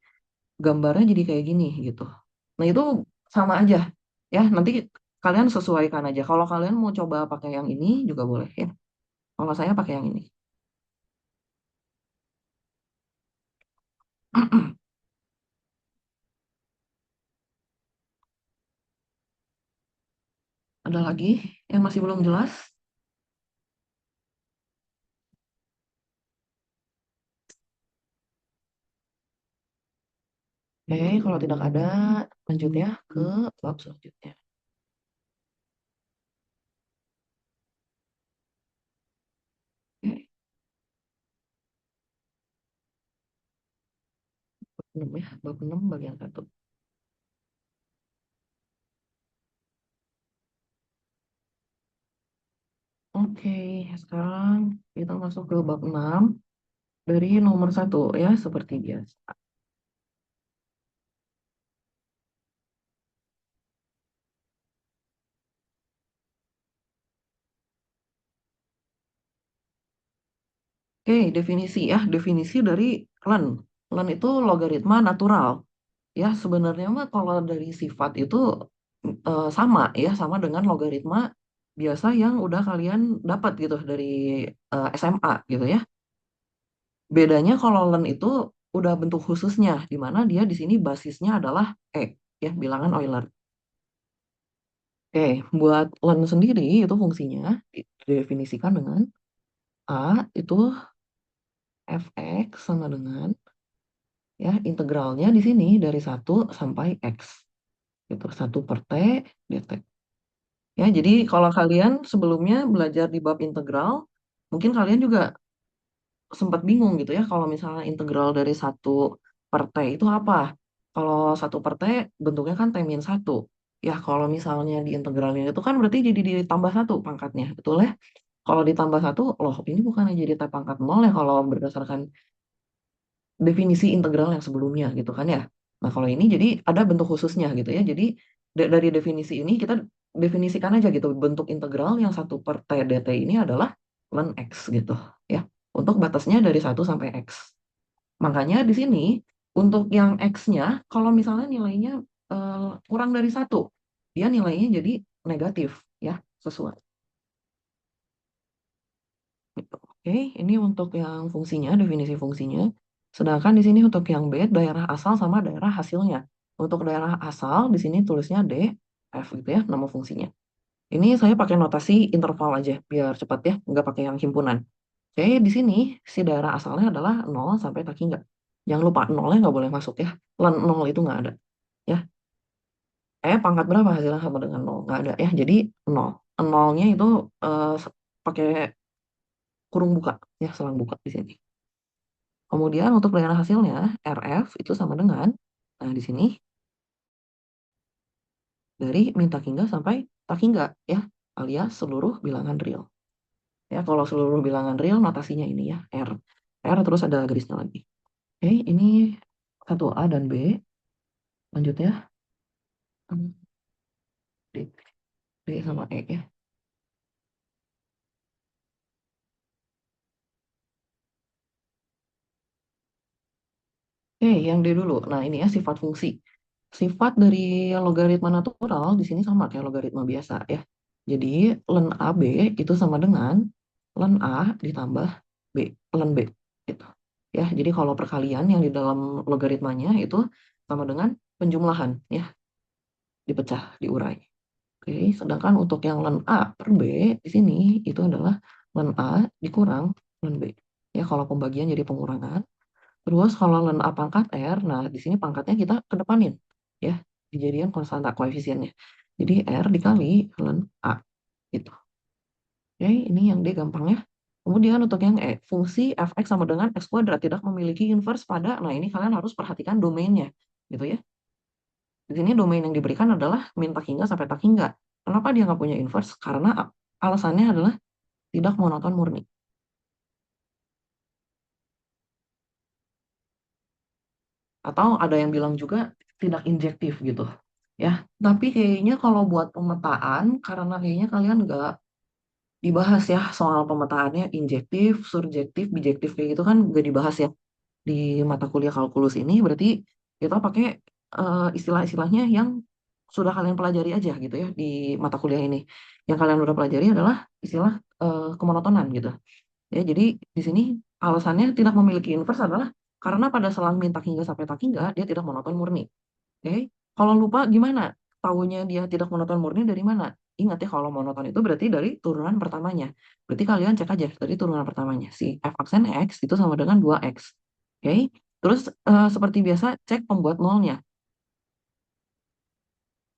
Speaker 1: gambarnya jadi kayak gini gitu. Nah, itu sama aja ya. Nanti kalian sesuaikan aja. Kalau kalian mau coba pakai yang ini juga boleh ya. Kalau saya pakai yang ini. Ada lagi yang masih belum jelas? Oke, kalau tidak ada, lanjut ya ke bab selanjutnya. Oke, bab 6 ya, bab 6 bagian 1. Oke, sekarang kita masuk ke bab 6 dari nomor 1 ya, seperti biasa. Oke, definisi ya, definisi dari ln. Ln itu logaritma natural. Ya, sebenarnya mah kalau dari sifat itu sama ya, sama dengan logaritma biasa yang udah kalian dapat gitu dari SMA gitu ya. Bedanya kalau ln itu udah bentuk khususnya, di mana dia di sini basisnya adalah ya, bilangan Euler. Oke, buat ln sendiri itu fungsinya didefinisikan dengan A itu fx sama dengan ya integralnya di sini dari 1 sampai x gitu 1/t dt. Ya, jadi kalau kalian sebelumnya belajar di bab integral, mungkin kalian juga sempat bingung gitu ya kalau misalnya integral dari 1/t itu apa? Kalau 1/t bentuknya kan T-1. Ya, kalau misalnya di integralnya itu kan berarti jadi ditambah 1 pangkatnya, betul ya? Kalau ditambah 1, loh ini bukannya jadi T pangkat 0 ya kalau berdasarkan definisi integral yang sebelumnya gitu kan ya. Nah, kalau ini jadi ada bentuk khususnya gitu ya. Jadi dari definisi ini kita definisikan aja gitu bentuk integral yang 1/t dt ini adalah ln x gitu ya. Untuk batasnya dari 1 sampai x. Makanya di sini untuk yang x-nya kalau misalnya nilainya kurang dari 1, dia nilainya jadi negatif ya, sesuai. Gitu. Oke, ini untuk yang fungsinya, definisi fungsinya. Sedangkan di sini untuk yang B, daerah asal sama daerah hasilnya. Untuk daerah asal, di sini tulisnya D, F gitu ya, nama fungsinya. Ini saya pakai notasi interval aja, biar cepat ya, nggak pakai yang himpunan. Oke, di sini si daerah asalnya adalah 0 sampai kaki nggak. Jangan lupa nolnya nggak boleh masuk ya. 0 itu nggak ada. Ya, pangkat berapa hasilnya sama dengan 0? Nggak ada ya. Jadi 0. Nolnya itu pakai kurung buka ya, selang buka di sini. Kemudian untuk daerah hasilnya RF itu sama dengan, nah di sini dari min tak hingga sampai tak hingga ya, alias seluruh bilangan real. Ya, kalau seluruh bilangan real notasinya ini ya, R. R terus ada garisnya lagi. Oke, ini satu A dan B. Lanjutnya D, D sama E ya. Oke, yang D dulu. Nah, ini ya sifat fungsi. Sifat dari logaritma natural di sini sama kayak logaritma biasa ya. Jadi ln AB itu sama dengan ln A ditambah B, ln B gitu. Ya, jadi kalau perkalian yang di dalam logaritmanya itu sama dengan penjumlahan ya, dipecah, diurai. Oke, sedangkan untuk yang ln A per B di sini itu adalah ln A dikurang ln B. Ya, kalau pembagian jadi pengurangan. Terus kalau ln A pangkat R, nah di sini pangkatnya kita kedepanin ya, dijadikan konstanta koefisiennya. Jadi R dikali ln A gitu. Oke, ini yang D gampang ya. Kemudian untuk yang E, fungsi fx sama dengan x kuadrat tidak memiliki inverse pada, nah ini kalian harus perhatikan domainnya gitu ya. Di sini domain yang diberikan adalah min tak hingga sampai tak hingga. Kenapa dia nggak punya inverse? Karena alasannya adalah tidak monoton murni. Atau ada yang bilang juga tidak injektif gitu. Ya, tapi kayaknya kalau buat pemetaan, karena kayaknya kalian nggak dibahas ya soal pemetaannya injektif, surjektif, bijektif kayak gitu kan nggak dibahas ya di mata kuliah kalkulus ini. Berarti kita pakai istilah-istilahnya yang sudah kalian pelajari aja gitu ya di mata kuliah ini. Yang kalian udah pelajari adalah istilah kemonotonan gitu. Ya, jadi di sini alasannya tidak memiliki inverse adalah karena pada selang min tak hingga sampai tak hingga dia tidak monoton murni. Oke, kalau lupa gimana? Tahunya dia tidak monoton murni dari mana? Ingat ya kalau monoton itu berarti dari turunan pertamanya. Berarti kalian cek aja dari turunan pertamanya. Si f aksen x itu sama dengan 2x. Oke, terus seperti biasa cek pembuat nolnya.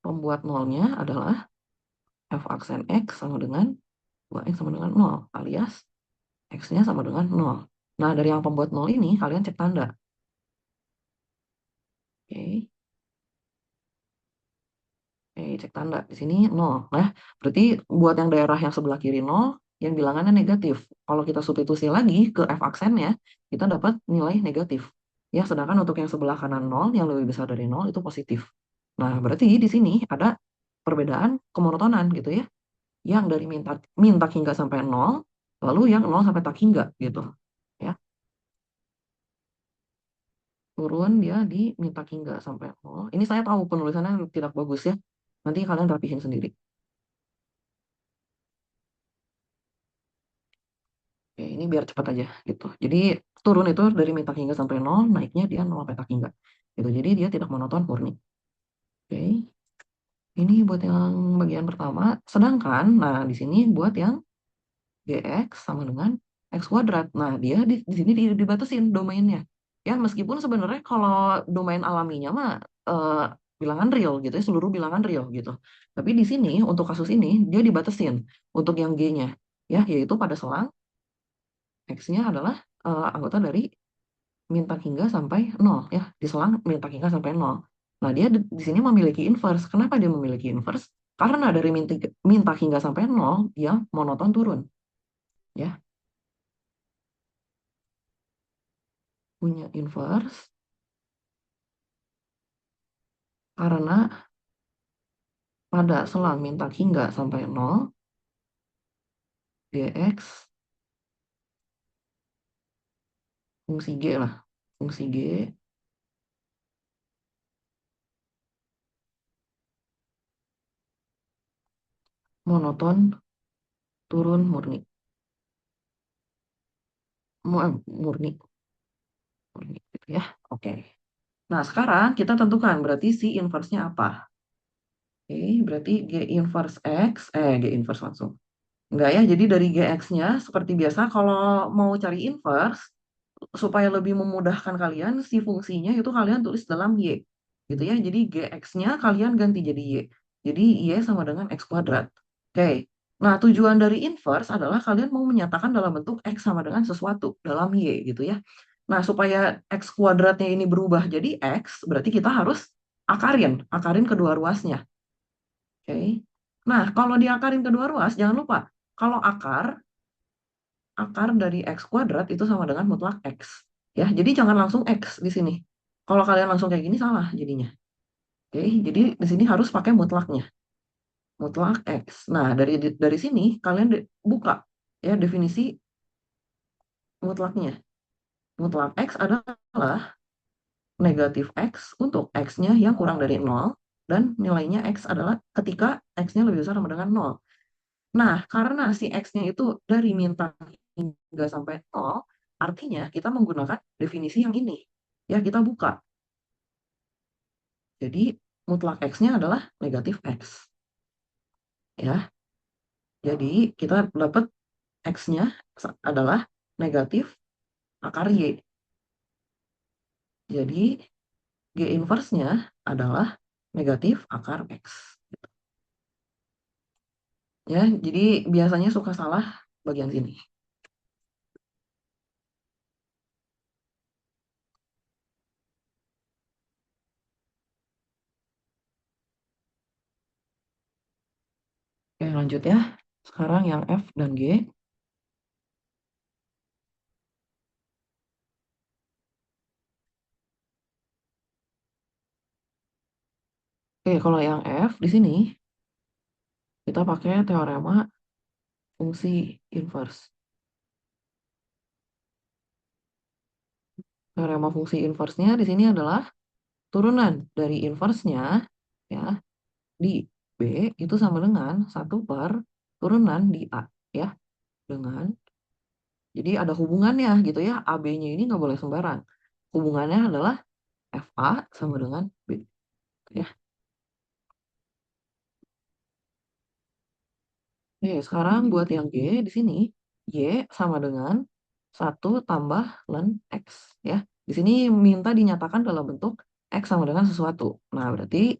Speaker 1: Pembuat nolnya adalah f aksen x sama dengan 2x sama dengan 0 alias x-nya sama dengan 0. Nah, dari yang pembuat nol ini kalian cek tanda. Oke. Cek tanda di sini 0. Nah, berarti buat yang daerah yang sebelah kiri 0, yang bilangannya negatif. Kalau kita substitusi lagi ke f aksennya, kita dapat nilai negatif. Ya, sedangkan untuk yang sebelah kanan 0, yang lebih besar dari 0 itu positif. Nah, berarti di sini ada perbedaan kemonotonan gitu ya. Yang dari min tak hingga sampai 0, lalu yang 0 sampai tak hingga gitu. Ya, turun dia di min tak hingga sampai 0. Ini saya tahu penulisannya tidak bagus ya. Nanti kalian rapihin sendiri. Oke, ini biar cepat aja gitu. Jadi turun itu dari min tak hingga sampai 0, naiknya dia 0 sampai tak hingga. Gitu. Jadi dia tidak monoton murni. Oke, ini buat yang bagian pertama. Sedangkan, nah di sini buat yang gx sama dengan x kuadrat. Nah dia di sini dibatasin domainnya. Ya meskipun sebenarnya kalau domain alaminya mah eh, bilangan real gitu ya, seluruh bilangan real gitu. Tapi di sini untuk kasus ini dia dibatasin untuk yang g-nya. Ya, yaitu pada selang x-nya adalah anggota dari min tak hingga sampai 0 ya, diselang min tak hingga sampai 0. Nah, dia di sini memiliki inverse. Kenapa dia memiliki inverse? Karena dari min tak hingga sampai 0 dia monoton turun ya, punya inverse karena pada selang min tak hingga sampai 0 dx fungsi g lah. Fungsi g monoton turun murni. Murni, murni gitu ya. Oke. Nah, sekarang kita tentukan berarti si inverse-nya apa? Oke, berarti G inverse X, G inverse langsung. Enggak ya, jadi dari GX-nya seperti biasa kalau mau cari inverse, supaya lebih memudahkan kalian, si fungsinya itu kalian tulis dalam Y. Gitu ya, jadi GX-nya kalian ganti jadi Y. Jadi Y sama dengan X kuadrat. Oke, nah tujuan dari inverse adalah kalian mau menyatakan dalam bentuk X sama dengan sesuatu dalam Y gitu ya. Nah, supaya X kuadratnya ini berubah jadi X, berarti kita harus akarin kedua ruasnya. Oke. Nah, kalau diakarin kedua ruas, jangan lupa, kalau akar dari X kuadrat itu sama dengan mutlak X. Ya, jadi jangan langsung X di sini. Kalau kalian langsung kayak gini salah jadinya. Oke, jadi di sini harus pakai mutlaknya. Mutlak X. Nah, dari sini kalian buka ya definisi mutlaknya. Mutlak X adalah negatif X untuk X-nya yang kurang dari nol dan nilainya X adalah ketika X-nya lebih besar sama dengan nol. Nah, karena si X-nya itu dari minta hingga sampai nol, artinya kita menggunakan definisi yang ini. Ya, kita buka. Jadi, mutlak X-nya adalah negatif X. Ya, jadi kita dapat X-nya adalah negatif akar Y. Jadi, G inverse-nya adalah negatif akar X. Ya, jadi biasanya suka salah bagian sini. Oke, lanjut ya. Sekarang yang F dan G. Oke, kalau yang F di sini kita pakai teorema fungsi inverse. Teorema fungsi inverse-nya di sini adalah turunan dari inverse-nya ya di B itu sama dengan 1 per turunan di A ya dengan jadi ada hubungannya gitu ya AB-nya ini nggak boleh sembarang. Hubungannya adalah FA sama dengan B ya. Oke, sekarang buat yang G di sini Y sama dengan 1 tambah ln X ya. Di sini minta dinyatakan dalam bentuk X sama dengan sesuatu. Nah, berarti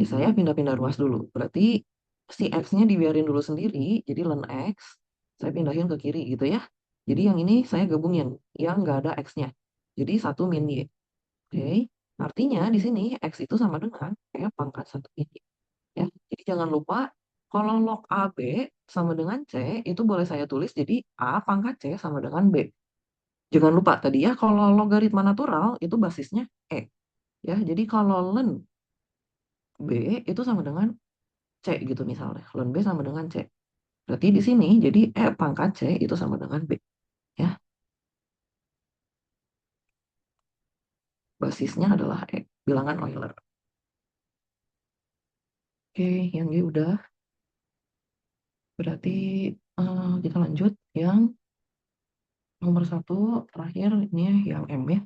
Speaker 1: saya pindah-pindah ruas dulu. Berarti si X-nya dibiarin dulu sendiri, jadi ln X, saya pindahin ke kiri gitu ya. Jadi yang ini saya gabungin, yang nggak ada X-nya. Jadi 1 min Y. Oke, artinya di sini X itu sama dengan pangkat 1 min Y. Ya. Jadi jangan lupa, kalau log AB sama dengan C, itu boleh saya tulis jadi A pangkat C sama dengan B. Jangan lupa tadi ya, kalau logaritma natural itu basisnya E. Ya, jadi kalau ln B itu sama dengan C gitu misalnya. Ln B sama dengan C. Berarti di sini jadi E pangkat C itu sama dengan B. Ya, basisnya adalah E. Bilangan Euler. Oke, yang G udah. Berarti kita lanjut yang nomor 1 terakhir ini yang M ya.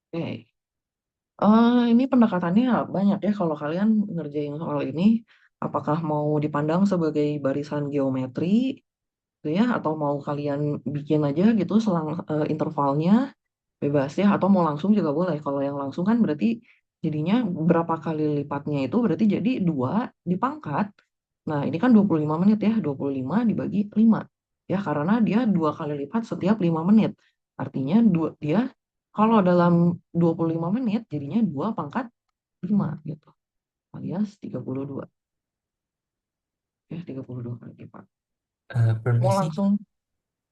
Speaker 1: Oke. Ini pendekatannya banyak ya kalau kalian ngerjain soal ini. Apakah mau dipandang sebagai barisan geometri gitu ya, atau mau kalian bikin aja gitu selang intervalnya bebas ya, atau mau langsung juga boleh. Kalau yang langsung kan berarti jadinya berapa kali lipatnya itu berarti jadi 2 dipangkat. Nah, ini kan 25 menit ya, 25 dibagi 5. Ya, karena dia 2 kali lipat setiap 5 menit. Artinya dia kalau dalam 25 menit jadinya 2 pangkat 5 gitu. Alias 32. Ya, 32 kali lipat. Mau
Speaker 2: Permisi,
Speaker 1: langsung,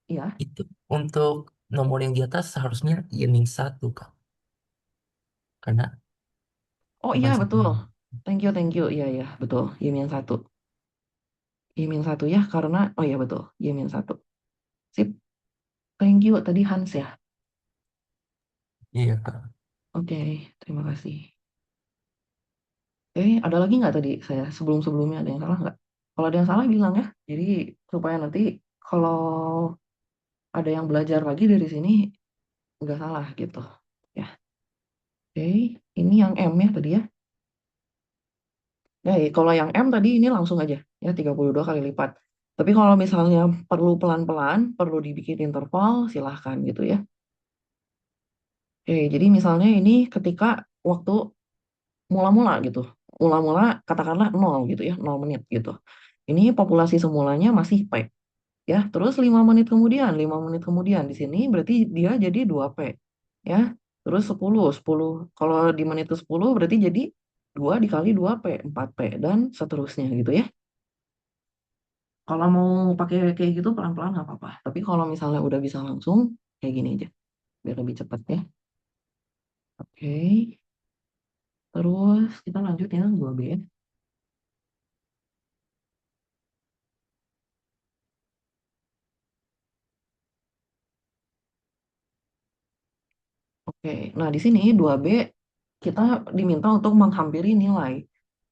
Speaker 1: ya.
Speaker 2: itu untuk nomor yang di atas seharusnya Y-1, Kak. Karena
Speaker 1: Oh iya, betul.
Speaker 2: bahasanya.
Speaker 1: Thank you, thank you. Iya, iya, betul. Y-1. Y-1 ya, karena, oh iya betul. Y-1. Sip. Thank you. Tadi Hans ya.
Speaker 2: Iya, Kak.
Speaker 1: Oke, terima kasih. Ada lagi nggak tadi saya sebelum-sebelumnya ada yang salah nggak? Kalau ada yang salah bilang ya. Jadi supaya nanti kalau ada yang belajar lagi dari sini nggak salah gitu. Ya. Oke, ini yang M ya tadi ya. Ya, kalau yang M tadi ini langsung aja ya 32 kali lipat. Tapi kalau misalnya perlu pelan-pelan, perlu dibikin interval, silahkan gitu ya. Oke, jadi misalnya ini ketika waktu mula-mula gitu. Mula-mula katakanlah 0 gitu ya, 0 menit gitu. Ini populasi semulanya masih P ya. Terus 5 menit kemudian di sini berarti dia jadi 2P ya. Terus 10 kalau di menit ke 10 berarti jadi 2 dikali 2P, 4P dan seterusnya gitu ya. Kalau mau pakai kayak gitu pelan-pelan nggak apa-apa. Tapi kalau misalnya udah bisa langsung kayak gini aja biar lebih cepat ya. Oke, terus kita lanjut yang 2B. Oke, nah di sini 2B kita diminta untuk menghampiri nilai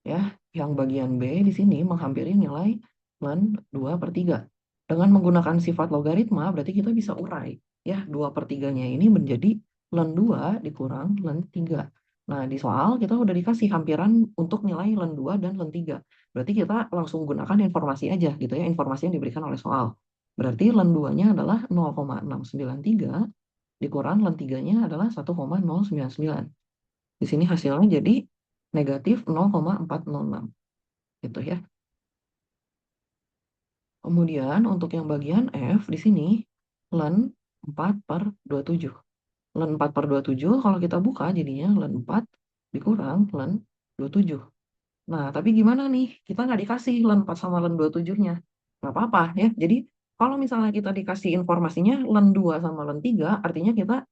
Speaker 1: ya. Yang bagian B di sini menghampiri nilai ln 2 per 3. Dengan menggunakan sifat logaritma berarti kita bisa urai ya 2 per 3-nya ini menjadi ln 2 dikurang ln 3. Nah, di soal kita udah dikasih hampiran untuk nilai ln 2 dan ln 3. Berarti kita langsung gunakan informasi aja gitu ya, informasi yang diberikan oleh soal. Berarti ln 2-nya adalah 0,693 dikurang ln 3-nya adalah 1,099. Di sini hasilnya jadi negatif 0,406 gitu ya. Kemudian untuk yang bagian F di sini ln 4 per 27. Ln 4 per 27 kalau kita buka jadinya ln 4 dikurang ln 27. Nah, tapi gimana nih? Kita nggak dikasih ln 4 sama ln 27-nya. Nggak apa-apa ya. Jadi kalau misalnya kita dikasih informasinya ln 2 sama ln 3, artinya kita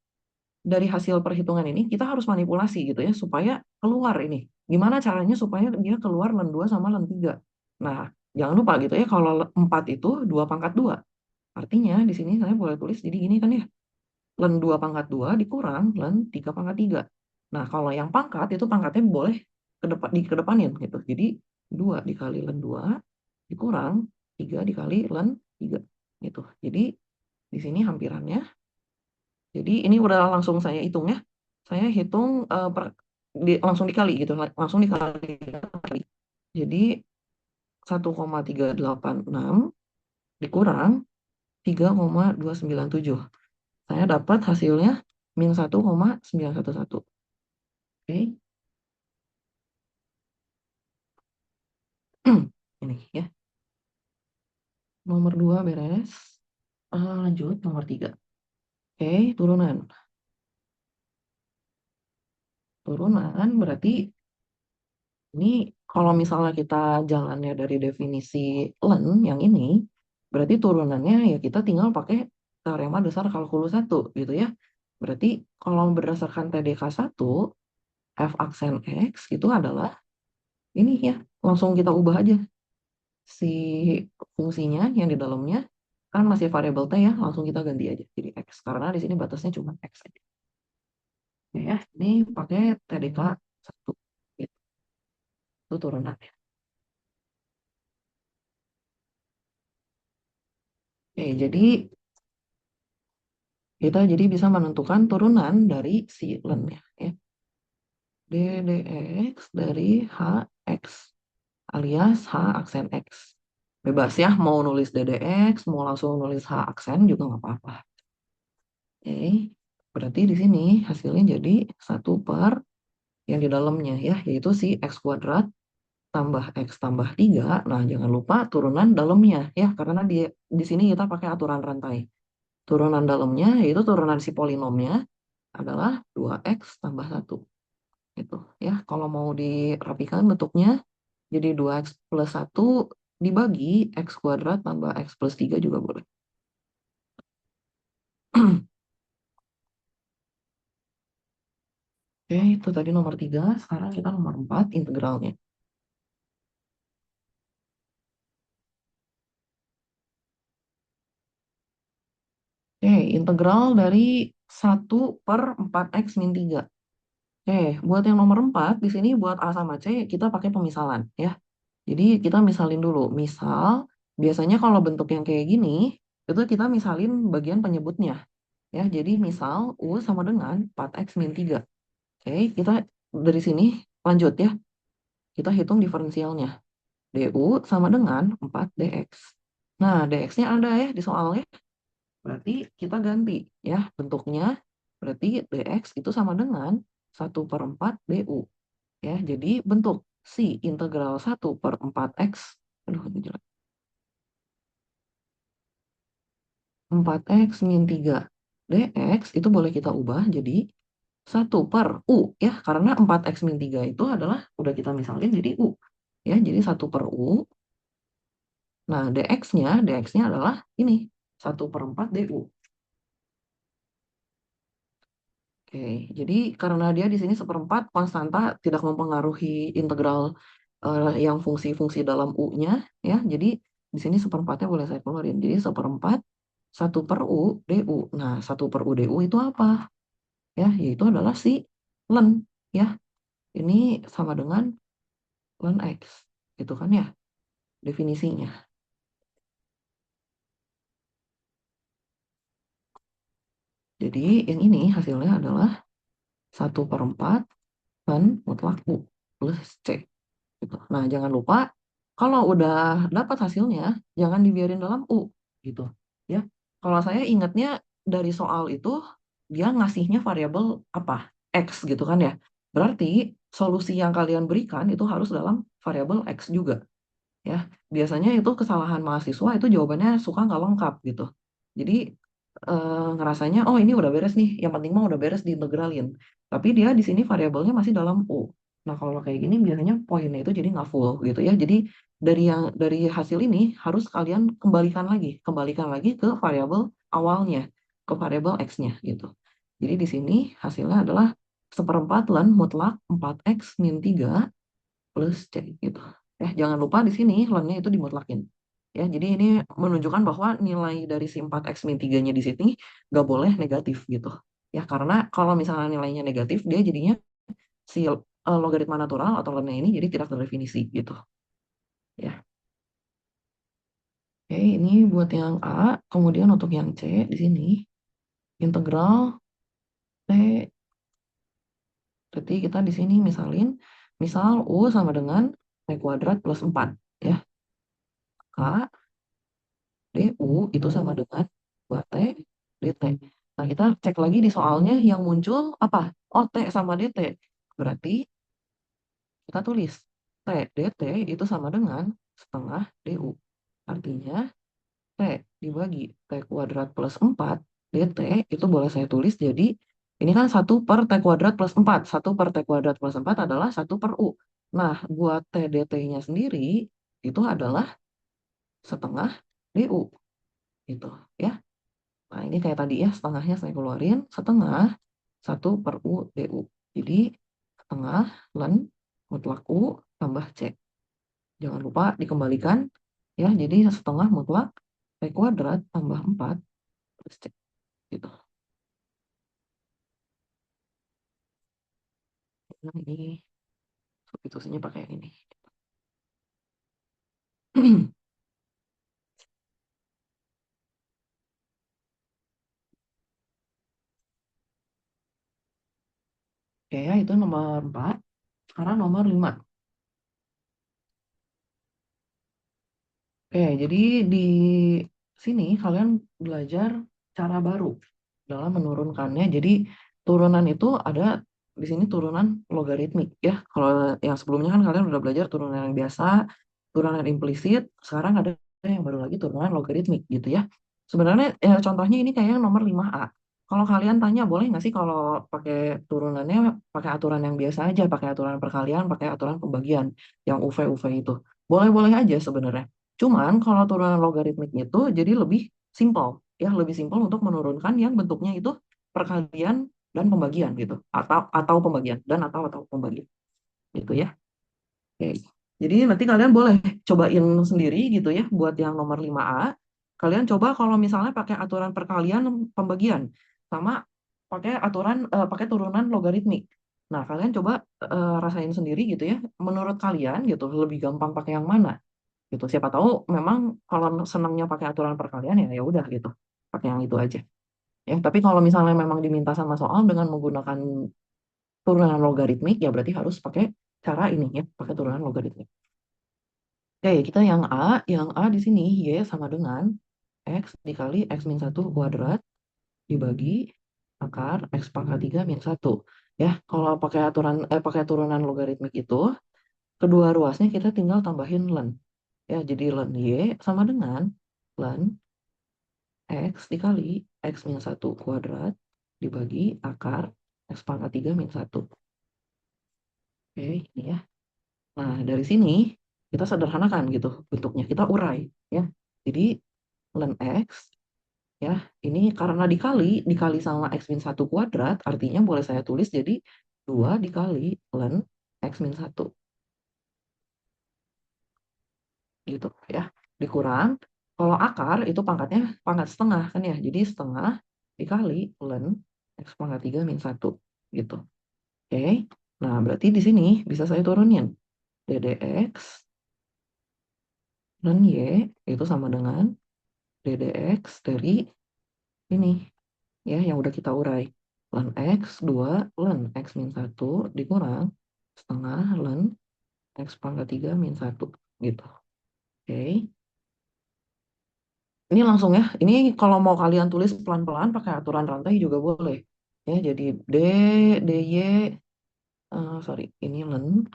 Speaker 1: dari hasil perhitungan ini kita harus manipulasi gitu ya supaya keluar ini. Gimana caranya supaya dia keluar len 2 sama len 3. Nah, jangan lupa gitu ya kalau 4 itu 2 pangkat 2. Artinya di sini saya boleh tulis jadi gini kan ya. Len 2 pangkat 2 dikurang len 3 pangkat 3. Nah, kalau yang pangkat itu pangkatnya boleh dikedepanin gitu. Jadi 2 dikali len 2 dikurang 3 dikali len 3 gitu. Jadi di sini hampirannya. Jadi ini udah langsung saya hitung ya. Saya hitung langsung dikali gitu, langsung dikali. Jadi 1,386 dikurang 3,297. Saya dapat hasilnya min 1,911. Oke. Ini ya. Nomor 2 beres. Lanjut nomor 3. Oke, turunan. Turunan berarti ini kalau misalnya kita jalannya dari definisi len yang ini, berarti turunannya ya kita tinggal pakai teorema dasar kalkulus 1 gitu ya. Berarti kalau berdasarkan TDK 1, f aksen X itu adalah ini ya, langsung kita ubah aja si fungsinya yang di dalamnya kan masih variabel T ya, langsung kita ganti aja jadi X karena di sini batasnya cuma X aja. Ya, ini pakai TDK 1 gitu. Itu turunannya. Oke, jadi kita jadi bisa menentukan turunan dari si len-nya ya. ddx dari hx alias h aksen x. Bebas ya, mau nulis ddx, mau langsung nulis h aksen juga nggak apa-apa. Oke, berarti di sini hasilnya jadi 1 per yang di dalamnya ya, yaitu si x kuadrat tambah x tambah 3. Nah, jangan lupa turunan dalamnya ya, karena di sini kita pakai aturan rantai. Turunan dalamnya yaitu turunan si polinomnya adalah 2x tambah 1. Gitu ya. Kalau mau dirapikan bentuknya jadi 2x plus 1 dibagi x kuadrat tambah x plus 3 juga boleh. Oke, itu tadi nomor 3. Sekarang kita nomor 4 integralnya. Oke, integral dari 1/4x min 3. Oke, buat yang nomor 4, di sini buat A sama C, kita pakai pemisalan ya. Jadi kita misalin dulu. Misal, biasanya kalau bentuk yang kayak gini, itu kita misalin bagian penyebutnya. Ya, jadi misal U sama dengan 4x min 3. Oke, kita dari sini lanjut ya. Kita hitung diferensialnya. DU sama dengan 4 dx. Nah, dx-nya ada ya di soalnya. Berarti kita ganti ya bentuknya. Berarti dx itu sama dengan 1/4 du. Ya, jadi bentuk si integral 1/4 x. Aduh, ini jelek. 4x min 3 dx itu boleh kita ubah jadi 1/u ya, karena 4x min 3 itu adalah udah kita misalin jadi u. Ya, jadi 1/u. Nah, dx-nya adalah ini 1/4 du. Oke, jadi karena dia di sini seperempat konstanta tidak mempengaruhi integral yang fungsi-fungsi dalam u-nya ya. Jadi di sini seperempatnya boleh saya keluarin. Jadi seperempat 1/u du. Nah, 1/u du itu apa? Ya, yaitu adalah si len ya. Ini sama dengan len x. Gitu kan ya definisinya. Jadi yang ini hasilnya adalah 1/4 len mutlak u plus c. Gitu. Nah, jangan lupa kalau udah dapat hasilnya, jangan dibiarin dalam U gitu. Ya. Kalau saya ingatnya dari soal itu dia ngasihnya variabel apa? X gitu kan ya. Berarti solusi yang kalian berikan itu harus dalam variabel X juga ya. Biasanya itu kesalahan mahasiswa itu jawabannya suka nggak lengkap gitu. Jadi ngerasanya oh ini udah beres nih, yang penting mah udah beres diintegralin. Tapi dia di sini variabelnya masih dalam U. Nah, kalau kayak gini biasanya poinnya itu jadi nggak full gitu ya. Jadi dari hasil ini harus kalian kembalikan lagi ke variabel awalnya, ke variabel X-nya gitu. Jadi di sini hasilnya adalah seperempat len mutlak 4x min 3 plus C gitu. Jangan lupa di sini lennya itu dimutlakin. Ya, jadi ini menunjukkan bahwa nilai dari si 4x min 3-nya di sini nggak boleh negatif gitu. Ya, karena kalau misalnya nilainya negatif, dia jadinya si logaritma natural atau lennya ini jadi tidak terdefinisi gitu. Ya. Oke, ini buat yang A, kemudian untuk yang C di sini integral T. Berarti kita di sini misal U sama dengan T kuadrat plus 4 ya. K du itu sama dengan 2T dt. Nah, kita cek lagi di soalnya yang muncul apa? Oh, T sama dt. Berarti kita tulis T dt itu sama dengan setengah du. Artinya T dibagi T kuadrat plus 4 dt itu boleh saya tulis jadi ini kan 1/T kuadrat plus 4. 1/T kuadrat plus 4 adalah 1/U. Nah, buat T dt-nya sendiri itu adalah setengah du. Gitu ya. Nah, ini kayak tadi ya, setengahnya saya keluarin, setengah 1/U du. Jadi, setengah len mutlak U tambah C. Jangan lupa dikembalikan, ya, jadi setengah mutlak T kuadrat tambah 4 plus C. Gitu. Nah, ini substitusinya pakai yang ini. Oke, ya, itu nomor 4. Sekarang nomor 5. Oke, jadi di sini kalian belajar cara baru dalam menurunkannya. Jadi turunan itu ada di sini turunan logaritmik ya. Kalau yang sebelumnya kan kalian udah belajar turunan yang biasa, turunan implisit. Sekarang ada yang baru lagi turunan logaritmik gitu ya. Sebenarnya contohnya ini kayak yang nomor 5A. Kalau kalian tanya boleh nggak sih kalau pakai turunannya pakai aturan yang biasa aja, pakai aturan perkalian, pakai aturan pembagian yang UV itu. Boleh-boleh aja sebenarnya. Cuman kalau turunan logaritmik itu jadi lebih simpel ya, lebih simpel untuk menurunkan yang bentuknya itu perkalian dan pembagian gitu, atau pembagian dan atau pembagian gitu ya. Oke. Jadi nanti kalian boleh cobain sendiri gitu ya buat yang nomor 5A. Kalian coba kalau misalnya pakai aturan perkalian pembagian sama pakai turunan logaritmik. Nah, kalian coba rasain sendiri gitu ya. Menurut kalian gitu lebih gampang pakai yang mana? Gitu. Siapa tahu memang kalau senangnya pakai aturan perkalian ya ya udah gitu. Pakai yang itu aja. Ya, tapi kalau misalnya memang diminta sama soal dengan menggunakan turunan logaritmik, ya berarti harus pakai cara ini ya, pakai turunan logaritmik. Oke, kita yang A di sini Y sama dengan X dikali X min 1 kuadrat dibagi akar X pangkat 3 min 1. Ya, kalau pakai turunan logaritmik itu, kedua ruasnya kita tinggal tambahin len. Ya, jadi len Y sama dengan len X dikali X min 1 kuadrat dibagi akar X pangkat 3 min 1. Oke, ini ya. Nah, dari sini kita sederhanakan gitu bentuknya. Kita urai ya. Jadi len X ya, ini karena dikali sama X min 1 kuadrat, artinya boleh saya tulis jadi 2 dikali len X min 1 gitu ya. Dikurang, kalau akar itu pangkatnya pangkat setengah kan ya. Jadi setengah dikali len X pangkat 3 min 1 gitu. Oke. Nah, berarti di sini bisa saya turunin. DDX len Y itu sama dengan DDX dari ini ya yang udah kita urai. Len X 2 len X min 1 dikurang setengah len X pangkat 3 min 1 gitu. Oke. Ini langsung ya. Ini kalau mau kalian tulis pelan-pelan pakai aturan rantai juga boleh. Ya, jadi DY, sorry, ini len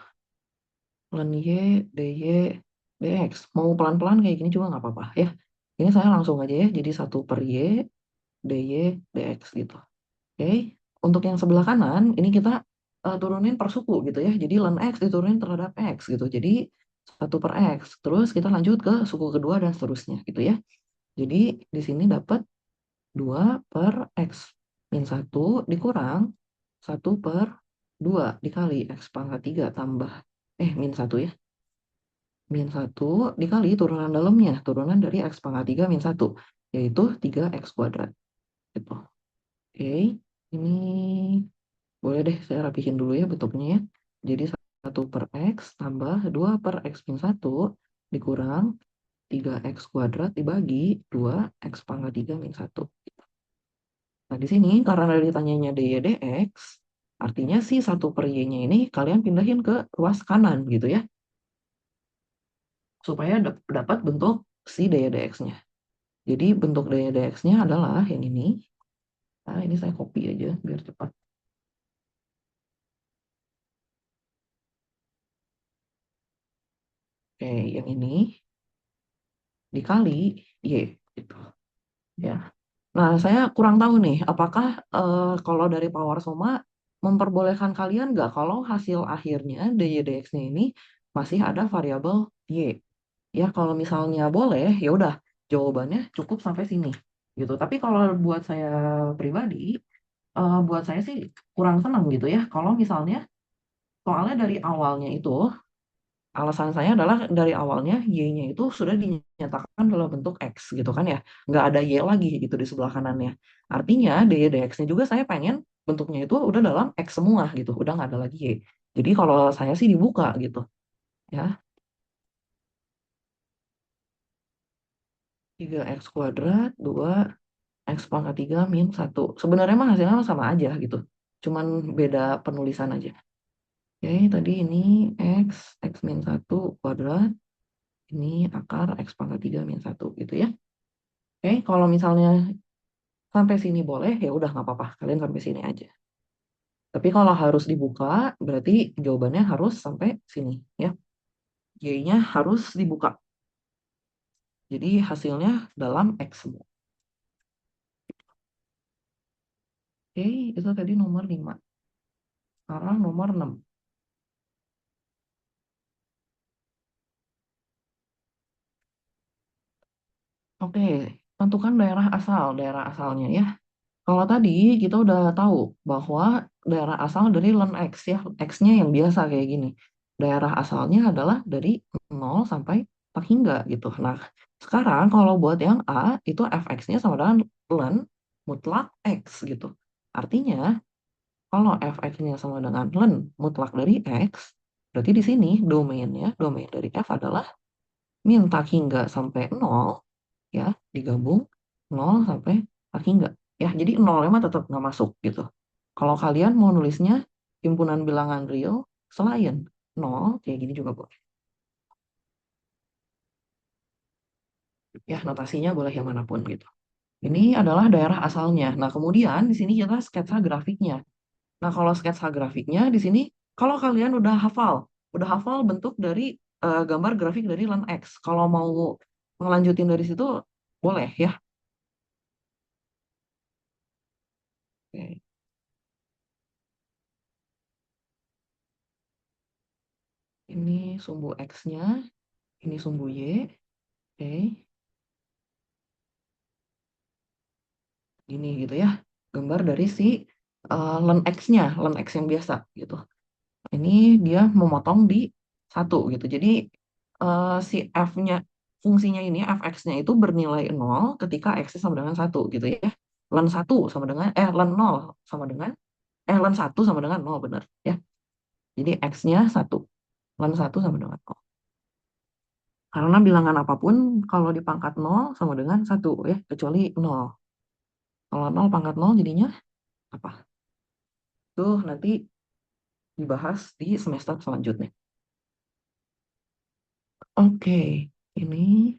Speaker 1: Y, DY, DX. Mau pelan-pelan kayak gini juga nggak apa-apa ya. Ini saya langsung aja ya. Jadi 1/Y, DY, DX gitu. Oke, untuk yang sebelah kanan ini kita turunin per suku gitu ya. Jadi len X diturunin terhadap X gitu. Jadi 1/X. Terus kita lanjut ke suku kedua dan seterusnya gitu ya. Jadi di sini dapat 2/X min 1 dikurang 1/2 dikali X pangkat 3 tambah min 1 ya. Min 1 dikali turunan dalamnya. Turunan dari X pangkat 3 min 1 yaitu 3X kuadrat gitu. Oke, ini boleh deh saya rapihin dulu ya bentuknya ya. Jadi 1/X tambah 2/X min 1 dikurang 3X kuadrat dibagi 2X pangkat 3 min 1. Nah, di sini karena ditanyanya dy dx, artinya si 1/y-nya ini kalian pindahin ke ruas kanan gitu ya. Supaya dapat bentuk si dy dx-nya. Jadi bentuk dy dx-nya adalah yang ini. Nah, ini saya copy aja biar cepat. Oke, yang ini dikali y gitu ya. Nah, saya kurang tahu nih, apakah kalau dari Power Soma memperbolehkan kalian nggak kalau hasil akhirnya dy dx-nya ini masih ada variabel y. Ya, kalau misalnya boleh, ya udah jawabannya cukup sampai sini gitu. Tapi kalau buat saya pribadi, buat saya sih kurang senang gitu ya. Kalau misalnya soalnya dari awalnya itu alasan saya adalah dari awalnya Y-nya itu sudah dinyatakan dalam bentuk X gitu kan ya. Nggak ada Y lagi gitu di sebelah kanannya. Artinya dy dx-nya juga saya pengen bentuknya itu udah dalam X semua gitu. Udah nggak ada lagi Y. Jadi kalau saya sih dibuka gitu ya. 3X kuadrat, 2 X pangkat 3 min 1. Sebenarnya mah hasilnya sama aja gitu. Cuman beda penulisan aja. Oke, tadi ini X, X min 1 kuadrat. Ini akar X pangkat 3 min 1 gitu ya. Oke, kalau misalnya sampai sini boleh, ya udah nggak apa-apa. Kalian sampai sini aja. Tapi kalau harus dibuka, berarti jawabannya harus sampai sini ya. Y-nya harus dibuka. Jadi hasilnya dalam X semua. Oke, itu tadi nomor 5. Sekarang nomor 6. Oke, tentukan daerah asal, daerah asalnya ya. Kalau tadi kita udah tahu bahwa daerah asal dari len X ya, X-nya yang biasa kayak gini. Daerah asalnya adalah dari 0 sampai tak hingga gitu. Nah, sekarang kalau buat yang A, itu fx-nya sama dengan len mutlak X gitu. Artinya, kalau fx-nya sama dengan len mutlak dari X, berarti di sini domainnya, domain dari F adalah min tak hingga sampai 0 ya digabung 0 sampai tak hingga ya, jadi nolnya mah tetap nggak masuk gitu. Kalau kalian mau nulisnya himpunan bilangan real selain nol, kayak gini juga boleh. Ya, notasinya boleh yang manapun gitu. Ini adalah daerah asalnya. Nah, kemudian di sini kita sketsa grafiknya. Nah, kalau sketsa grafiknya di sini, kalau kalian udah hafal bentuk dari gambar grafik dari len X. Kalau mau ngelanjutin dari situ, boleh ya. Oke. Ini sumbu X-nya, ini sumbu Y. Oke, gini gitu ya. Gambar dari si len X-nya, len X yang biasa gitu. Ini dia memotong di satu gitu. Jadi si f-nya, fungsinya ini fx-nya itu bernilai nol ketika x sama dengan satu gitu ya. Len satu sama dengan len nol sama dengan len satu sama dengan nol benar ya. Jadi x-nya satu, len satu sama dengan nol. Karena bilangan apapun kalau dipangkat nol sama dengan satu ya, kecuali nol. Kalau nol pangkat nol jadinya apa? Tuh nanti dibahas di semester selanjutnya. Oke, ini.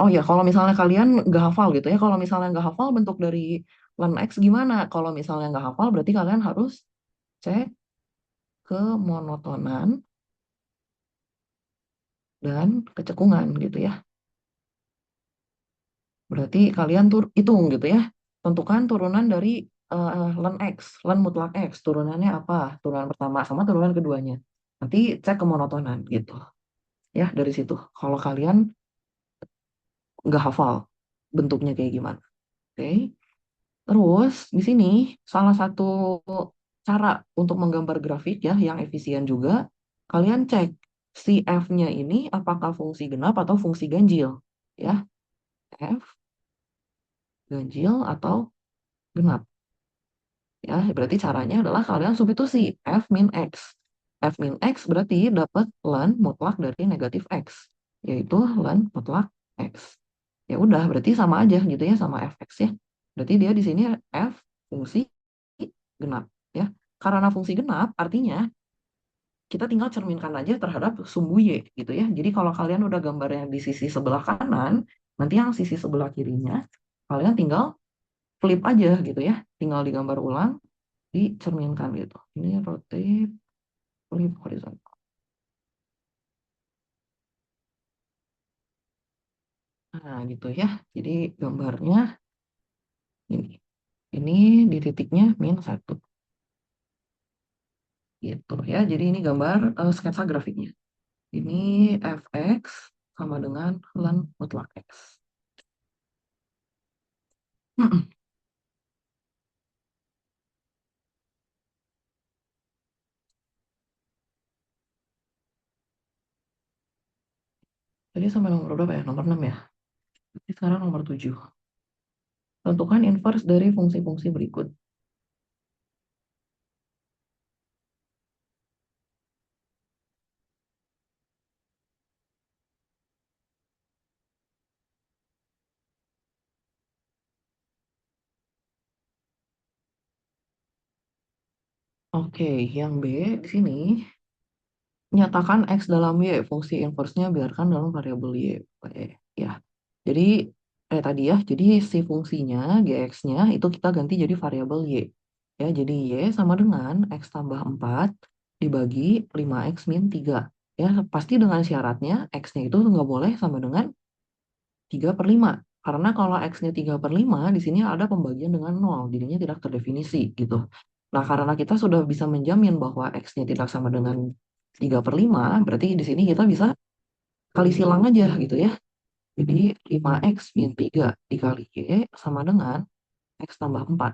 Speaker 1: Oh ya, kalau misalnya kalian nggak hafal gitu ya, kalau misalnya nggak hafal bentuk dari len X gimana? Kalau misalnya nggak hafal, berarti kalian harus cek kemonotonan dan kecekungan gitu ya. Berarti kalian tuh hitung gitu ya. Tentukan turunan dari len X, len mutlak X. Turunannya apa? Turunan pertama sama turunan keduanya. Nanti cek kemonotonan gitu. Ya, dari situ. Kalau kalian nggak hafal bentuknya kayak gimana. Oke. Terus di sini salah satu cara untuk menggambar grafik ya yang efisien juga, kalian cek si F-nya ini apakah fungsi genap atau fungsi ganjil. Ya, F ganjil atau genap. Ya, berarti caranya adalah kalian substitusi F min X. F min X berarti dapat len mutlak dari negatif X, yaitu len mutlak X. Ya udah, berarti sama aja gitu ya sama fx ya. Berarti dia di sini f fungsi genap ya. Karena fungsi genap artinya kita tinggal cerminkan aja terhadap sumbu y gitu ya. Jadi kalau kalian udah gambarnya di sisi sebelah kanan, nanti yang sisi sebelah kirinya kalian tinggal flip aja gitu ya. Tinggal digambar ulang, dicerminkan gitu. Ini rotate, flip horizontal. Nah gitu ya. Jadi gambarnya ini. Ini di titiknya min satu. Gitu ya. Jadi ini gambar sketsa grafiknya. Ini fx sama dengan len mutlak x. Jadi sampai nomor berapa ya? Nomor 6 ya. Jadi sekarang nomor 7. Tentukan inverse dari fungsi-fungsi berikut. Oke, yang B di sini nyatakan x dalam y, fungsi inverse-nya biarkan dalam variabel y. Oke, ya. Jadi tadi ya, jadi si fungsinya gx-nya itu kita ganti jadi variabel y. Ya, jadi y sama dengan x tambah 4 dibagi 5x min 3. Ya, pasti dengan syaratnya x-nya itu nggak boleh sama dengan 3/5. Karena kalau X-nya 3/5, di sini ada pembagian dengan nol, jadinya tidak terdefinisi gitu. Nah, karena kita sudah bisa menjamin bahwa X-nya tidak sama dengan 3/5, berarti di sini kita bisa kali silang aja gitu ya. Jadi 5X min 3 dikali Y sama dengan X tambah 4.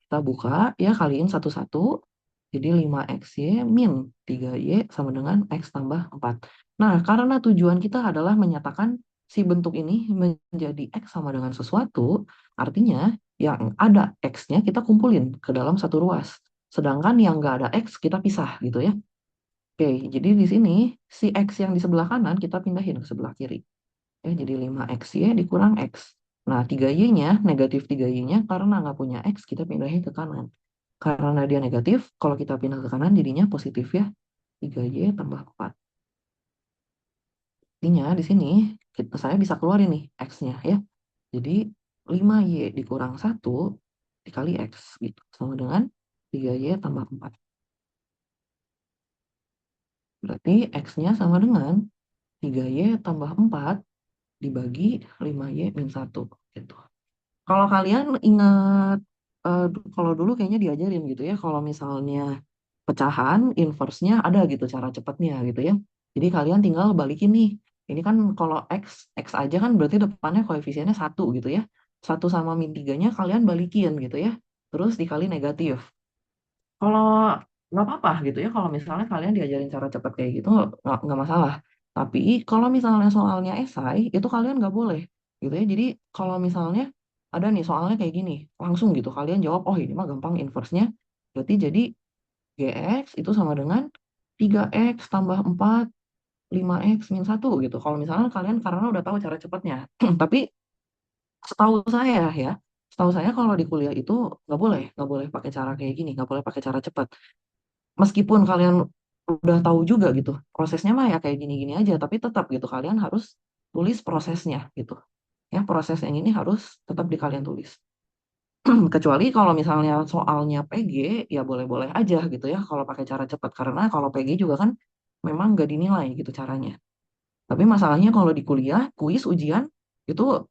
Speaker 1: Kita buka, ya kaliin satu-satu. Jadi 5XY min 3Y sama dengan X tambah 4. Nah, karena tujuan kita adalah menyatakan si bentuk ini menjadi X sama dengan sesuatu, artinya yang ada X-nya kita kumpulin ke dalam satu ruas. Sedangkan yang nggak ada X kita pisah gitu ya. Oke, jadi di sini si X yang di sebelah kanan kita pindahin ke sebelah kiri. Ya, jadi 5XY dikurang X. Nah, 3Y-nya, negatif 3Y-nya karena nggak punya X, kita pindahin ke kanan. Karena dia negatif, kalau kita pindah ke kanan jadinya positif ya. 3Y tambah 4. Artinya di sini saya bisa keluarin nih X-nya ya. Jadi 5Y dikurang 1 dikali X gitu. Sama dengan 3Y tambah 4. Berarti X-nya sama dengan 3Y tambah 4 dibagi 5Y min 1 gitu. Kalau kalian ingat, kalau dulu kayaknya diajarin gitu ya, kalau misalnya pecahan, inverse-nya ada gitu cara cepatnya gitu ya. Jadi kalian tinggal balikin nih. Ini kan kalau X aja kan berarti depannya koefisiennya 1 gitu ya. 1 sama min 3-nya kalian balikin gitu ya. Terus dikali negatif. Kalau nggak apa-apa gitu ya, kalau misalnya kalian diajarin cara cepat kayak gitu nggak masalah. Tapi kalau misalnya soalnya esai itu kalian nggak boleh gitu ya. Jadi kalau misalnya ada nih soalnya kayak gini, langsung gitu kalian jawab, oh ini mah gampang inverse-nya. Berarti jadi GX itu sama dengan 3X tambah 4 5X min 1 gitu. Kalau misalnya kalian karena udah tahu cara cepatnya. Tapi setahu saya ya, setahu saya kalau di kuliah itu nggak boleh pakai cara kayak gini, nggak boleh pakai cara cepat. Meskipun kalian udah tahu juga gitu prosesnya mah ya kayak gini-gini aja, tapi tetap gitu kalian harus tulis prosesnya gitu ya, proses yang ini harus tetap di kalian tulis. Kecuali kalau misalnya soalnya PG ya boleh-boleh aja gitu ya kalau pakai cara cepat, karena kalau PG juga kan memang nggak dinilai gitu caranya. Tapi masalahnya kalau di kuliah kuis ujian itu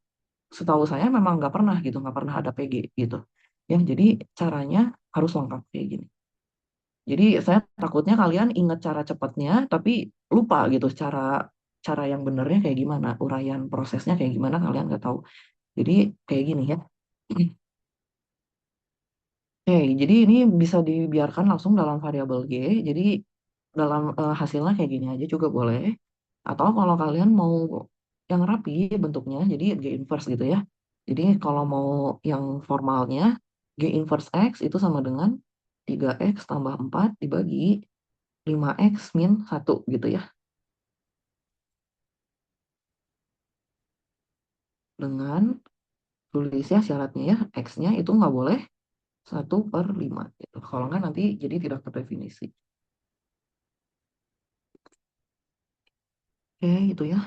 Speaker 1: setahu saya memang nggak pernah ada PG gitu ya, jadi caranya harus lengkap kayak gini. Jadi saya takutnya kalian ingat cara cepatnya, tapi lupa gitu cara cara yang benernya kayak gimana, uraian prosesnya kayak gimana kalian nggak tahu. Jadi kayak gini ya. Oke, jadi ini bisa dibiarkan langsung dalam variabel G. Jadi dalam hasilnya kayak gini aja juga boleh. Atau kalau kalian mau yang rapi bentuknya, jadi G inverse gitu ya. Jadi kalau mau yang formalnya, G inverse X itu sama dengan 3X tambah 4 dibagi 5X min 1 gitu ya. Dengan tulis ya syaratnya ya, X-nya itu nggak boleh 1/5 gitu. Kalau nggak nanti jadi tidak terdefinisi. Oke, itu ya.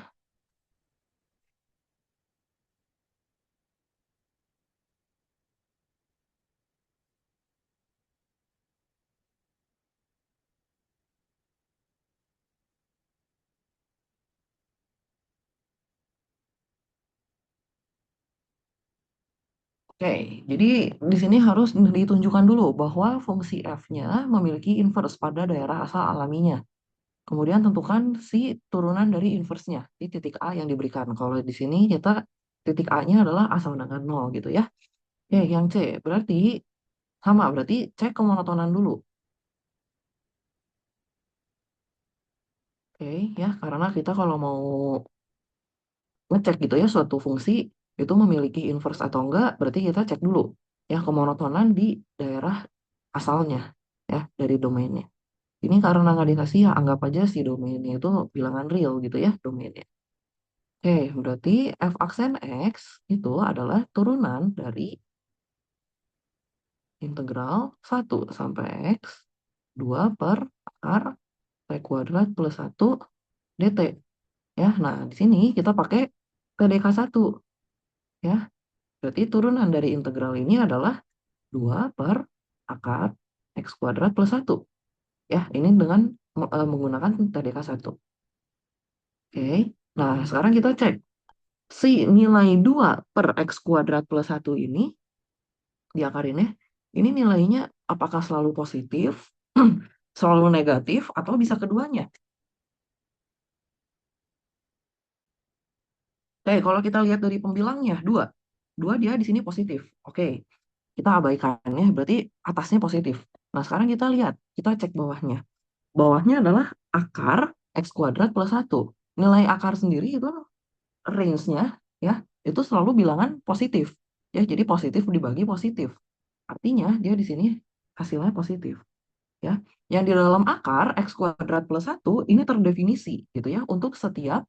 Speaker 1: Oke, jadi di sini harus ditunjukkan dulu bahwa fungsi f-nya memiliki inverse pada daerah asal alaminya. Kemudian tentukan si turunan dari inverse-nya di titik A yang diberikan. Kalau di sini kita titik A-nya adalah A sama dengan 0 gitu ya. Oke, yang C berarti sama, berarti cek kemonotonan dulu. Oke, ya karena kita kalau mau ngecek gitu ya suatu fungsi itu memiliki inverse atau enggak, berarti kita cek dulu ya kemonotonan di daerah asalnya ya dari domainnya. Ini karena nggak dikasih ya anggap aja si domainnya itu bilangan real gitu ya domainnya. Oke, berarti f aksen x itu adalah turunan dari integral 1 sampai x 2 per akar t kuadrat plus 1 dt ya. Nah, di sini kita pakai TDK 1 ya. Berarti turunan dari integral ini adalah 2 per akar x kuadrat plus 1. Ya, ini dengan menggunakan TDK 1. Oke, nah sekarang kita cek. Si nilai 2 per x kuadrat plus 1 ini, diakarin ya, ini nilainya apakah selalu positif, selalu negatif, atau bisa keduanya? Oke, kalau kita lihat dari pembilangnya, 2. 2 dia di sini positif. Oke, kita abaikan ya, berarti atasnya positif. Nah, sekarang kita lihat, kita cek bawahnya. Bawahnya adalah akar x kuadrat plus 1. Nilai akar sendiri itu range-nya ya, itu selalu bilangan positif. Ya, jadi positif dibagi positif. Artinya dia di sini hasilnya positif ya. Yang di dalam akar x kuadrat plus 1 ini terdefinisi gitu ya untuk setiap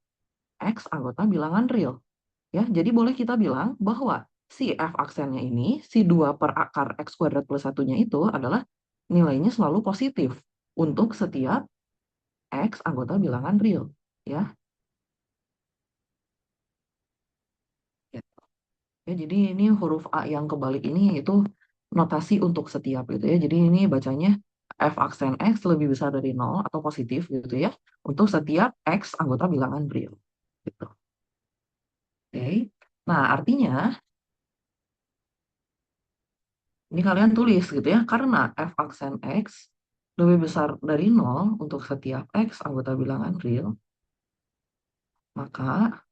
Speaker 1: x anggota bilangan real. Ya, jadi boleh kita bilang bahwa si F aksennya ini, si 2 per akar X kuadrat plus satunya itu adalah nilainya selalu positif untuk setiap X anggota bilangan real. Ya, ya, jadi ini huruf A yang kebalik ini itu notasi untuk setiap gitu ya. Jadi ini bacanya F aksen X lebih besar dari nol atau positif gitu ya. Untuk setiap X anggota bilangan real. Gitu. Oke. Nah, artinya ini kalian tulis gitu ya. Karena F aksen X lebih besar dari nol untuk setiap X anggota bilangan real, maka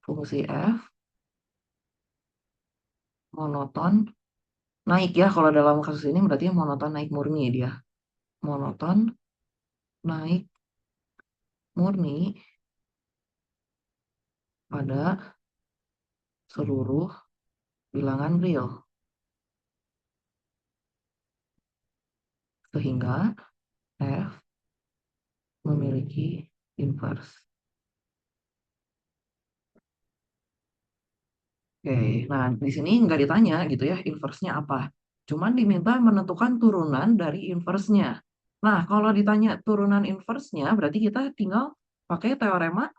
Speaker 1: fungsi F monoton naik ya. Kalau dalam kasus ini berarti monoton naik murni dia. Monoton naik murni pada seluruh bilangan real. Sehingga F memiliki inverse. Oke, nah di sini nggak ditanya gitu ya inverse-nya apa. Cuman diminta menentukan turunan dari inverse-nya. Nah, kalau ditanya turunan inverse-nya, berarti kita tinggal pakai teorema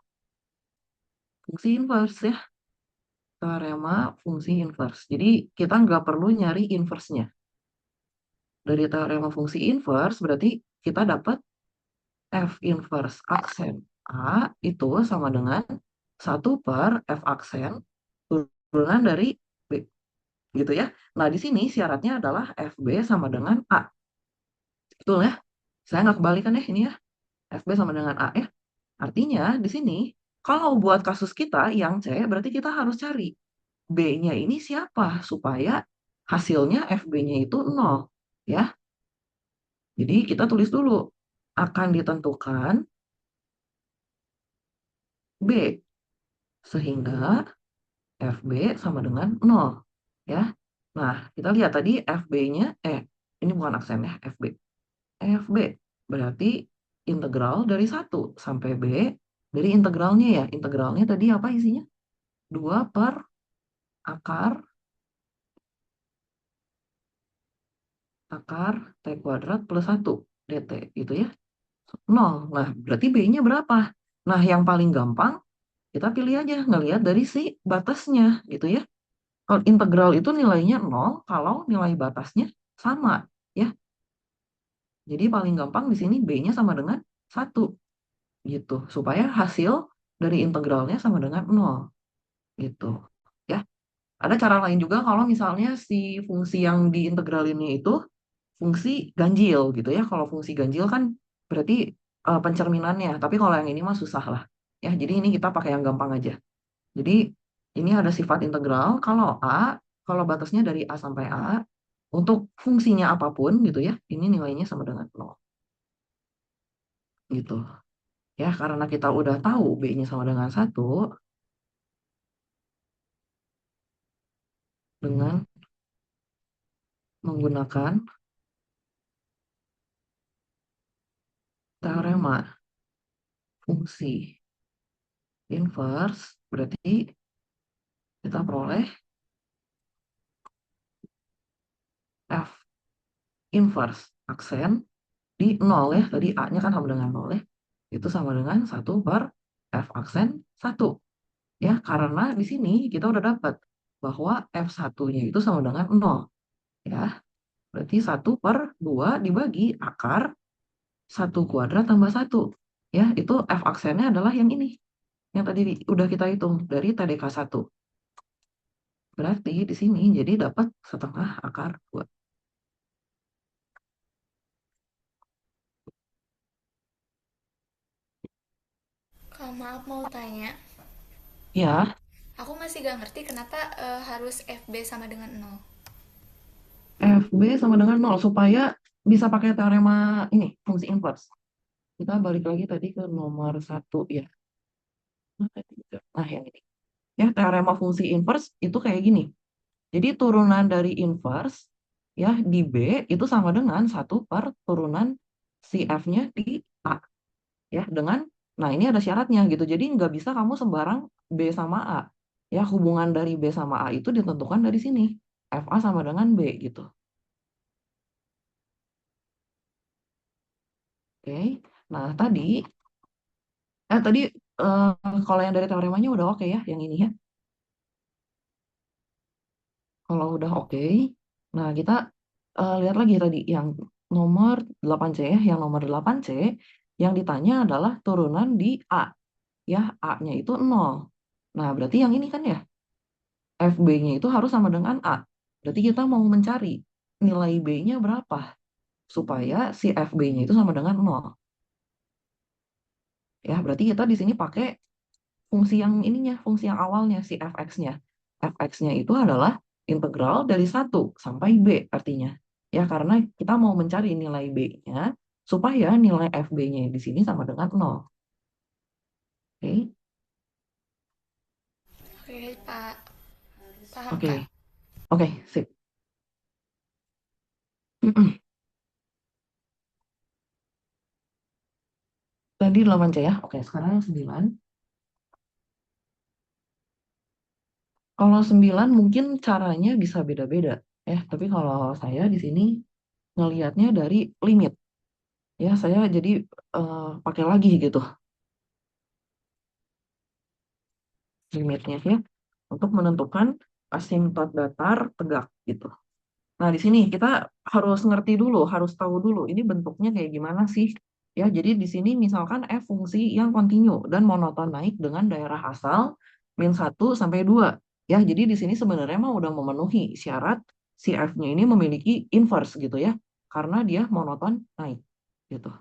Speaker 1: fungsi inverse ya. Teorema fungsi inverse. Jadi kita nggak perlu nyari inverse-nya. Dari teorema fungsi inverse berarti kita dapat F inverse aksen A itu sama dengan 1/F aksen turunan dari B. Gitu ya. Nah, di sini syaratnya adalah FB sama dengan A. Betul ya? Saya nggak kebalikan ya ini ya. FB sama dengan A ya. Artinya di sini kalau buat kasus kita yang C berarti kita harus cari B-nya ini siapa supaya hasilnya FB-nya itu 0. Ya. Jadi kita tulis dulu akan ditentukan B sehingga FB sama dengan 0. Ya. Nah, kita lihat tadi FB-nya, ini bukan aksen ya, FB. FB berarti integral dari 1 sampai B dari integralnya ya. Integralnya tadi apa isinya? 2/akar T kuadrat plus 1 dt gitu ya. 0. Nah, berarti B-nya berapa? Nah, yang paling gampang kita pilih aja ngelihat dari si batasnya gitu ya. Kalau integral itu nilainya 0 kalau nilai batasnya sama ya. Jadi paling gampang di sini B-nya sama dengan 1 gitu. Supaya hasil dari integralnya sama dengan 0 gitu. Ya. Ada cara lain juga kalau misalnya si fungsi yang diintegralinnya itu fungsi ganjil gitu ya. Kalau fungsi ganjil kan berarti pencerminannya. Tapi kalau yang ini mah susah lah. Ya, jadi ini kita pakai yang gampang aja. Jadi ini ada sifat integral. Kalau batasnya dari A sampai A, untuk fungsinya apapun gitu ya, ini nilainya sama dengan 0. Gitu. Ya, karena kita udah tahu B-nya sama dengan 1, dengan menggunakan teorema fungsi inverse, berarti kita peroleh F inverse aksen di 0 ya. Tadi A-nya kan sama dengan 0 ya. Itu sama dengan 1/F aksen 1. Ya, karena di sini kita udah dapat bahwa F1-nya itu sama dengan 0. Ya, berarti 1/2 dibagi akar 1 kuadrat tambah 1. Ya, itu F aksennya adalah yang ini. Yang tadi udah kita hitung dari TDK 1. Berarti di sini jadi dapat 1/2 akar 2.
Speaker 3: Kak, maaf mau tanya.
Speaker 1: Ya,
Speaker 3: Aku masih gak ngerti kenapa harus FB sama dengan nol.
Speaker 1: FB sama dengan 0 supaya bisa pakai teorema ini, fungsi inverse. Kita balik lagi tadi ke nomor 1 ya. Nah, yang ini. Ya, teorema fungsi inverse itu kayak gini. Jadi turunan dari inverse ya di B itu sama dengan 1/turunan si F-nya di A. Ya, dengan, nah ini ada syaratnya gitu. Jadi nggak bisa kamu sembarang B sama A. Ya, hubungan dari B sama A itu ditentukan dari sini. FA sama dengan B gitu. Oke. Nah, tadi eh, kalau yang dari teoremanya udah oke ya, yang ini ya. Kalau udah oke, nah kita lihat lagi tadi yang nomor 8C ya, yang nomor 8C yang ditanya adalah turunan di A. Ya, A-nya itu 0. Nah, berarti yang ini kan ya, FB-nya itu harus sama dengan A. Berarti kita mau mencari nilai B-nya berapa supaya si FB-nya itu sama dengan 0. Ya, berarti kita di sini pakai fungsi yang ininya, fungsi yang awalnya, si fx-nya. Fx-nya itu adalah integral dari 1 sampai B artinya. Ya, karena kita mau mencari nilai B-nya supaya nilai FB-nya di sini sama dengan 0. Oke,
Speaker 3: Oke, Pak. Paham,
Speaker 1: oke,
Speaker 3: Kak.
Speaker 1: oke, sip. Tadi 8C ya. Oke, sekarang 9. Kalau 9 mungkin caranya bisa beda-beda. Tapi kalau saya di sini ngelihatnya dari limit. Ya, saya jadi pakai lagi gitu limitnya ya untuk menentukan asimtot datar tegak gitu. Nah, di sini kita harus ngerti dulu, harus tahu dulu ini bentuknya kayak gimana sih. Ya, jadi di sini misalkan f fungsi yang kontinu dan monoton naik dengan daerah asal -1 sampai 2. Ya, jadi di sini sebenarnya mah udah memenuhi syarat si f-nya ini memiliki inverse gitu ya. Karena dia monoton naik gitu.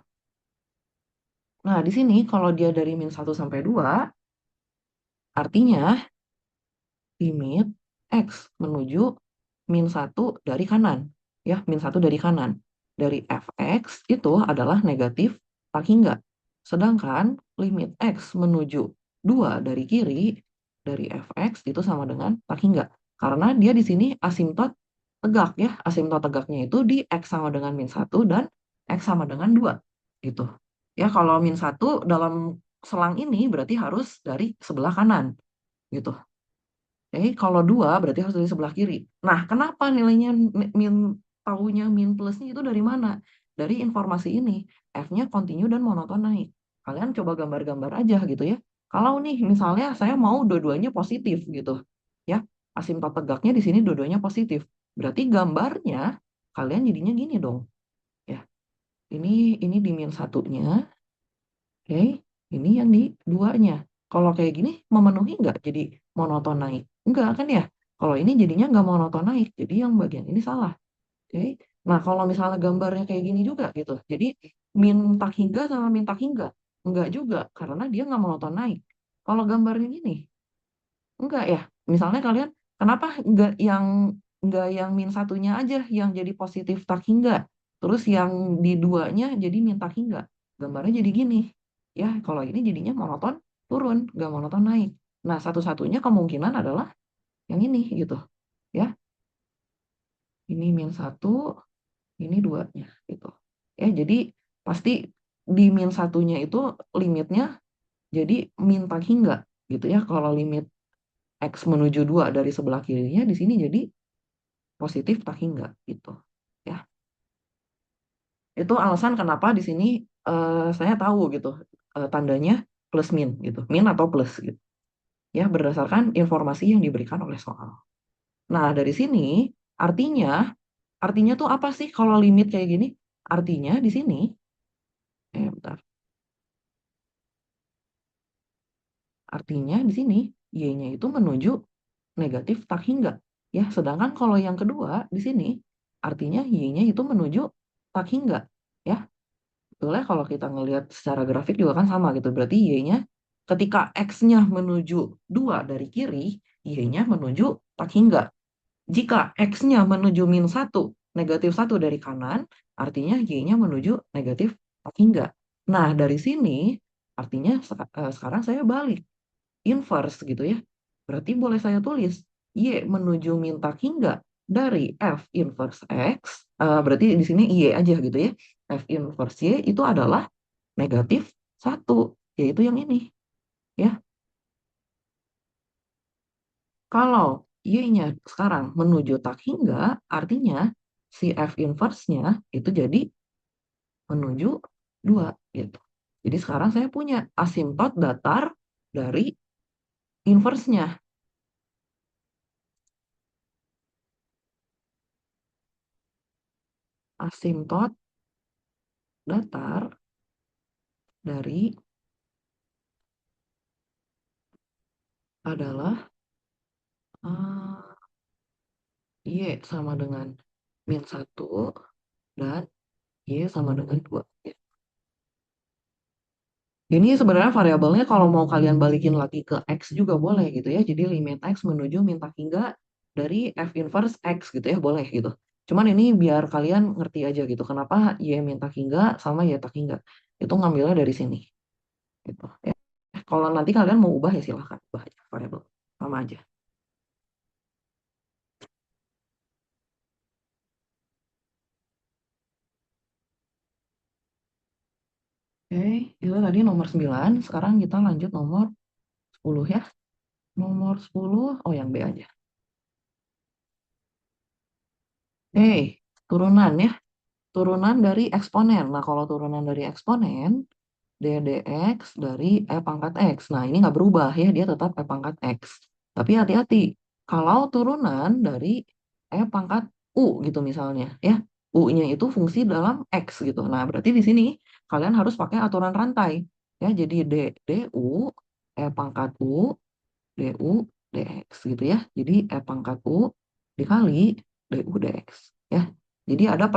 Speaker 1: Nah, di sini kalau dia dari -1 sampai 2 artinya limit X menuju -1 dari kanan. Ya, -1 dari kanan. Dari fx itu adalah negatif tak hingga. Sedangkan limit X menuju 2 dari kiri, dari fx itu sama dengan tak hingga. Karena dia di sini asimtot tegak ya. Asimtot tegaknya itu di X sama dengan -1 dan X sama dengan 2. Gitu. Ya, kalau -1 dalam selang ini berarti harus dari sebelah kanan. Gitu. Kalau 2 berarti harus dari sebelah kiri. Nah, kenapa nilainya taunya min plusnya itu dari mana? Dari informasi ini. F-nya kontinu dan monoton naik. Kalian coba gambar-gambar aja gitu ya. Kalau nih misalnya saya mau dua-duanya positif gitu. Ya, asimtot tegaknya di sini dua-duanya positif. Berarti gambarnya kalian jadinya gini dong. Ya, ini di -1-nya. Oke, ini yang di duanya. Kalau kayak gini memenuhi nggak jadi monoton naik? Enggak kan ya? Kalau ini jadinya nggak monoton naik, jadi yang bagian ini salah. Oke. Nah, kalau misalnya gambarnya kayak gini juga gitu. Jadi min tak hingga sama min tak hingga. Enggak juga, karena dia nggak monoton naik. Kalau gambarnya gini, enggak ya. Misalnya kalian, kenapa enggak yang -1-nya aja yang jadi positif tak hingga. Terus yang di duanya jadi min tak hingga. Gambarnya jadi gini. Ya, kalau ini jadinya monoton turun, nggak monoton naik. Nah, satu-satunya kemungkinan adalah yang ini gitu. Ya, ini -1, ini duanya gitu. Ya, jadi pasti di -1-nya itu limitnya jadi min tak hingga gitu ya. Kalau limit X menuju 2 dari sebelah kirinya di sini jadi positif tak hingga gitu. Ya, itu alasan kenapa di sini saya tahu gitu tandanya plus min gitu. Min atau plus gitu. Ya, berdasarkan informasi yang diberikan oleh soal. Nah, dari sini artinya artinya tuh apa sih kalau limit kayak gini? Artinya di sini bentar. Artinya di sini y-nya itu menuju negatif tak hingga. Ya, sedangkan kalau yang kedua di sini artinya y-nya itu menuju tak hingga. Ya, betulnya kalau kita ngelihat secara grafik juga kan sama gitu. Berarti y-nya ketika x-nya menuju 2 dari kiri, y-nya menuju tak hingga. Jika x-nya menuju -1, -1 dari kanan, artinya y-nya menuju negatif tak hingga. Nah, dari sini artinya sekarang saya balik inverse gitu ya. Berarti boleh saya tulis Y menuju min tak hingga dari F inverse X, berarti di sini Y aja gitu ya. F inverse Y itu adalah -1, yaitu yang ini. Ya, Kalau Y-nya sekarang menuju tak hingga, artinya si F inverse-nya itu jadi menuju 2 gitu. Jadi sekarang saya punya asimtot datar dari inverse-nya. Asimtot datar dari adalah Y sama dengan min 1 dan Y sama dengan 2. Ini sebenarnya variabelnya kalau mau kalian balikin lagi ke X juga boleh gitu ya. Jadi limit X menuju min tak hingga dari F inverse X gitu ya, boleh gitu. Cuman ini biar kalian ngerti aja gitu. Kenapa Y min tak hingga sama Y tak hingga. Itu ngambilnya dari sini. Gitu ya. Kalau nanti kalian mau ubah ya silahkan. Ubah aja variabel. Sama aja. Oke, itu tadi nomor 9. Sekarang kita lanjut nomor 10 ya. Nomor 10, oh yang B aja. Oke, turunan ya. Turunan dari eksponen. Nah, kalau turunan dari eksponen, ddx dari e pangkat x. Nah, ini nggak berubah ya, dia tetap e pangkat x. Tapi hati-hati, kalau turunan dari e pangkat u gitu misalnya, ya, u-nya itu fungsi dalam x gitu. Nah, berarti di sini kalian harus pakai aturan rantai. Ya, jadi du, e pangkat u, du, dx gitu ya. Jadi e pangkat u dikali du dx. Ya, jadi ada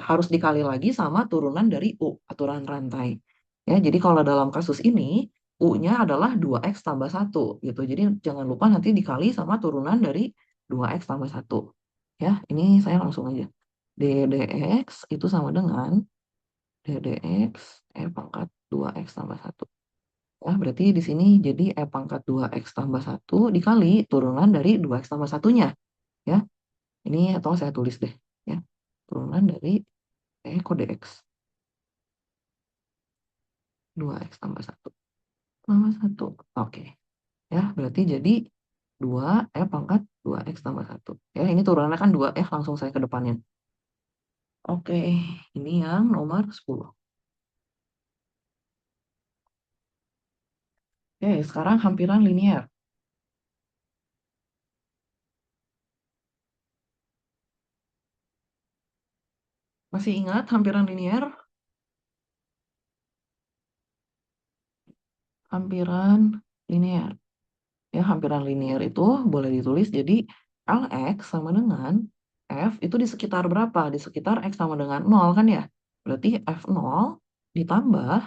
Speaker 1: harus dikali lagi sama turunan dari U, aturan rantai. Ya, jadi kalau dalam kasus ini, U-nya adalah 2x tambah 1 gitu. Jadi jangan lupa nanti dikali sama turunan dari 2x tambah 1. Ya, ini saya langsung aja. ddx itu sama dengan ddx E pangkat 2x tambah 1. Ya, berarti di sini jadi E pangkat 2x tambah 1 dikali turunan dari 2x tambah 1-nya. Ya, ini atau saya tulis deh. Ya, turunan dari kode X 2x tambah 1 tambah 1. Oke. Ya, berarti jadi 2 pangkat 2x tambah 1. Ya, ini turunannya kan 2 langsung saya ke depannya. Oke, ini yang nomor 10. Oke, sekarang hampiran linier. Masih ingat hampiran linier? Hampiran linier. Ya, hampiran linier itu boleh ditulis jadi Lx sama dengan F itu di sekitar berapa? Di sekitar X sama dengan 0 kan ya? Berarti F0 ditambah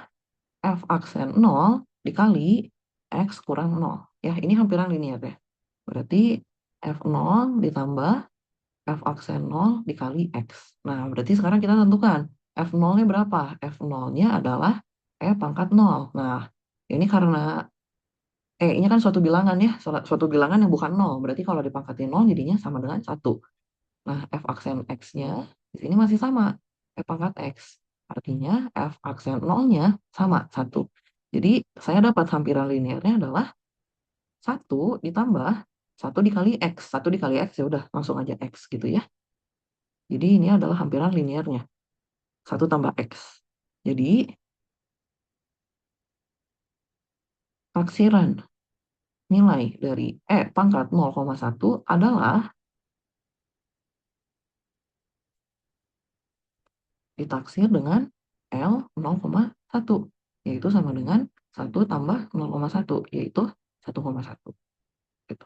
Speaker 1: F aksen 0 dikali X kurang 0. Ya, ini hampiran linier ya. Berarti F0 ditambah F aksen 0 dikali X. Nah, berarti sekarang kita tentukan F0-nya berapa? F0-nya adalah E pangkat 0. Nah, ini karena E-nya kan suatu bilangan ya, suatu bilangan yang bukan 0. Berarti kalau dipangkatin 0 jadinya sama dengan 1. Nah, F aksen X-nya di sini masih sama, E pangkat X. Artinya F aksen 0-nya sama, 1. Jadi saya dapat hampiran linearnya adalah 1 ditambah 1 dikali X. 1 dikali X ya udah langsung aja X gitu ya. Jadi ini adalah hampiran linearnya. 1 tambah X. Jadi taksiran nilai dari E pangkat 0,1 adalah ditaksir dengan L 0,1, yaitu sama dengan 1 tambah 0,1, yaitu 1,1. Gitu.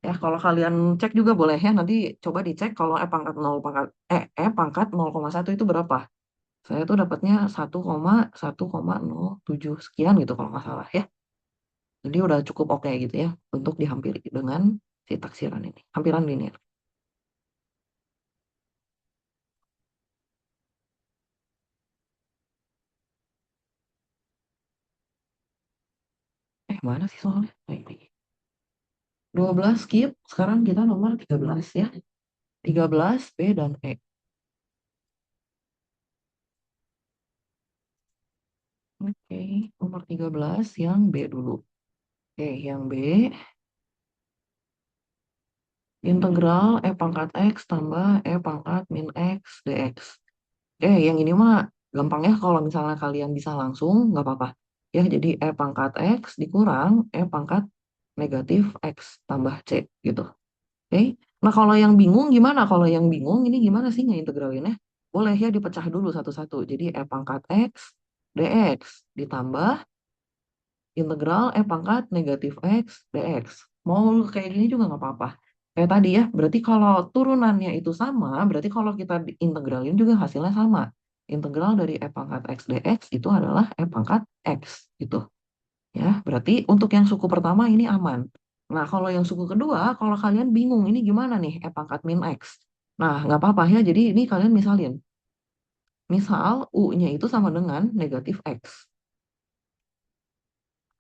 Speaker 1: Ya, kalau kalian cek juga boleh ya, nanti coba dicek kalau E pangkat 0,1 itu berapa. Saya tuh dapatnya 1,1,07 sekian gitu kalau nggak salah ya. Jadi udah cukup oke gitu ya untuk dihampiri dengan si taksiran ini, hampiran linear. Mana sih soalnya? Nah, ini. 12 skip, sekarang kita nomor 13 ya. 13 B dan E. Oke, nomor 13 yang B dulu. Oke, yang B Integral E pangkat X tambah E pangkat min X dx. Yang ini mah gampang ya, kalau misalnya kalian bisa langsung, nggak apa-apa. Ya, jadi E pangkat X dikurang E pangkat negatif X tambah C gitu. Oke. Nah, kalau yang bingung gimana? Kalau yang bingung ini gimana sih ngeintegralinnya? Boleh ya dipecah dulu satu-satu. Jadi E pangkat X dx ditambah integral E pangkat negatif X dx. Mau kayak gini juga nggak apa-apa. Kayak tadi ya, berarti kalau turunannya itu sama, berarti kalau kita integralin juga hasilnya sama. Integral dari E pangkat X dx itu adalah E pangkat X gitu. Ya, berarti untuk yang suku pertama ini aman. Nah, kalau yang suku kedua, kalau kalian bingung ini gimana nih E pangkat min X. Nah, nggak apa-apa ya, jadi ini kalian misalin. Misal U-nya itu sama dengan negatif X.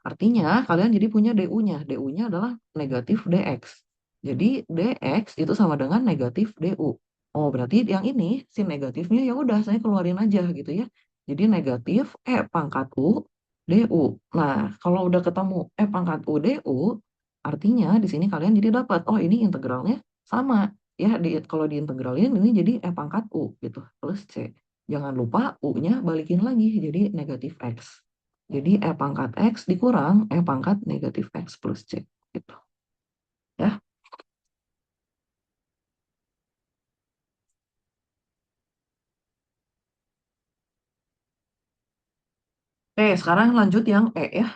Speaker 1: Artinya kalian jadi punya DU-nya. DU-nya adalah negatif DX. Jadi DX itu sama dengan negatif DU. Oh, berarti yang ini si negatifnya ya udah saya keluarin aja gitu ya. Jadi negatif E pangkat U DU. Nah, kalau udah ketemu E pangkat U DU, artinya di sini kalian jadi dapat oh ini integralnya sama. Ya, kalau diintegralin ini jadi E pangkat U gitu plus C. Jangan lupa U-nya balikin lagi jadi negatif X. Jadi E pangkat X dikurang E pangkat negatif X plus C. Gitu. Ya. Sekarang lanjut yang E ya.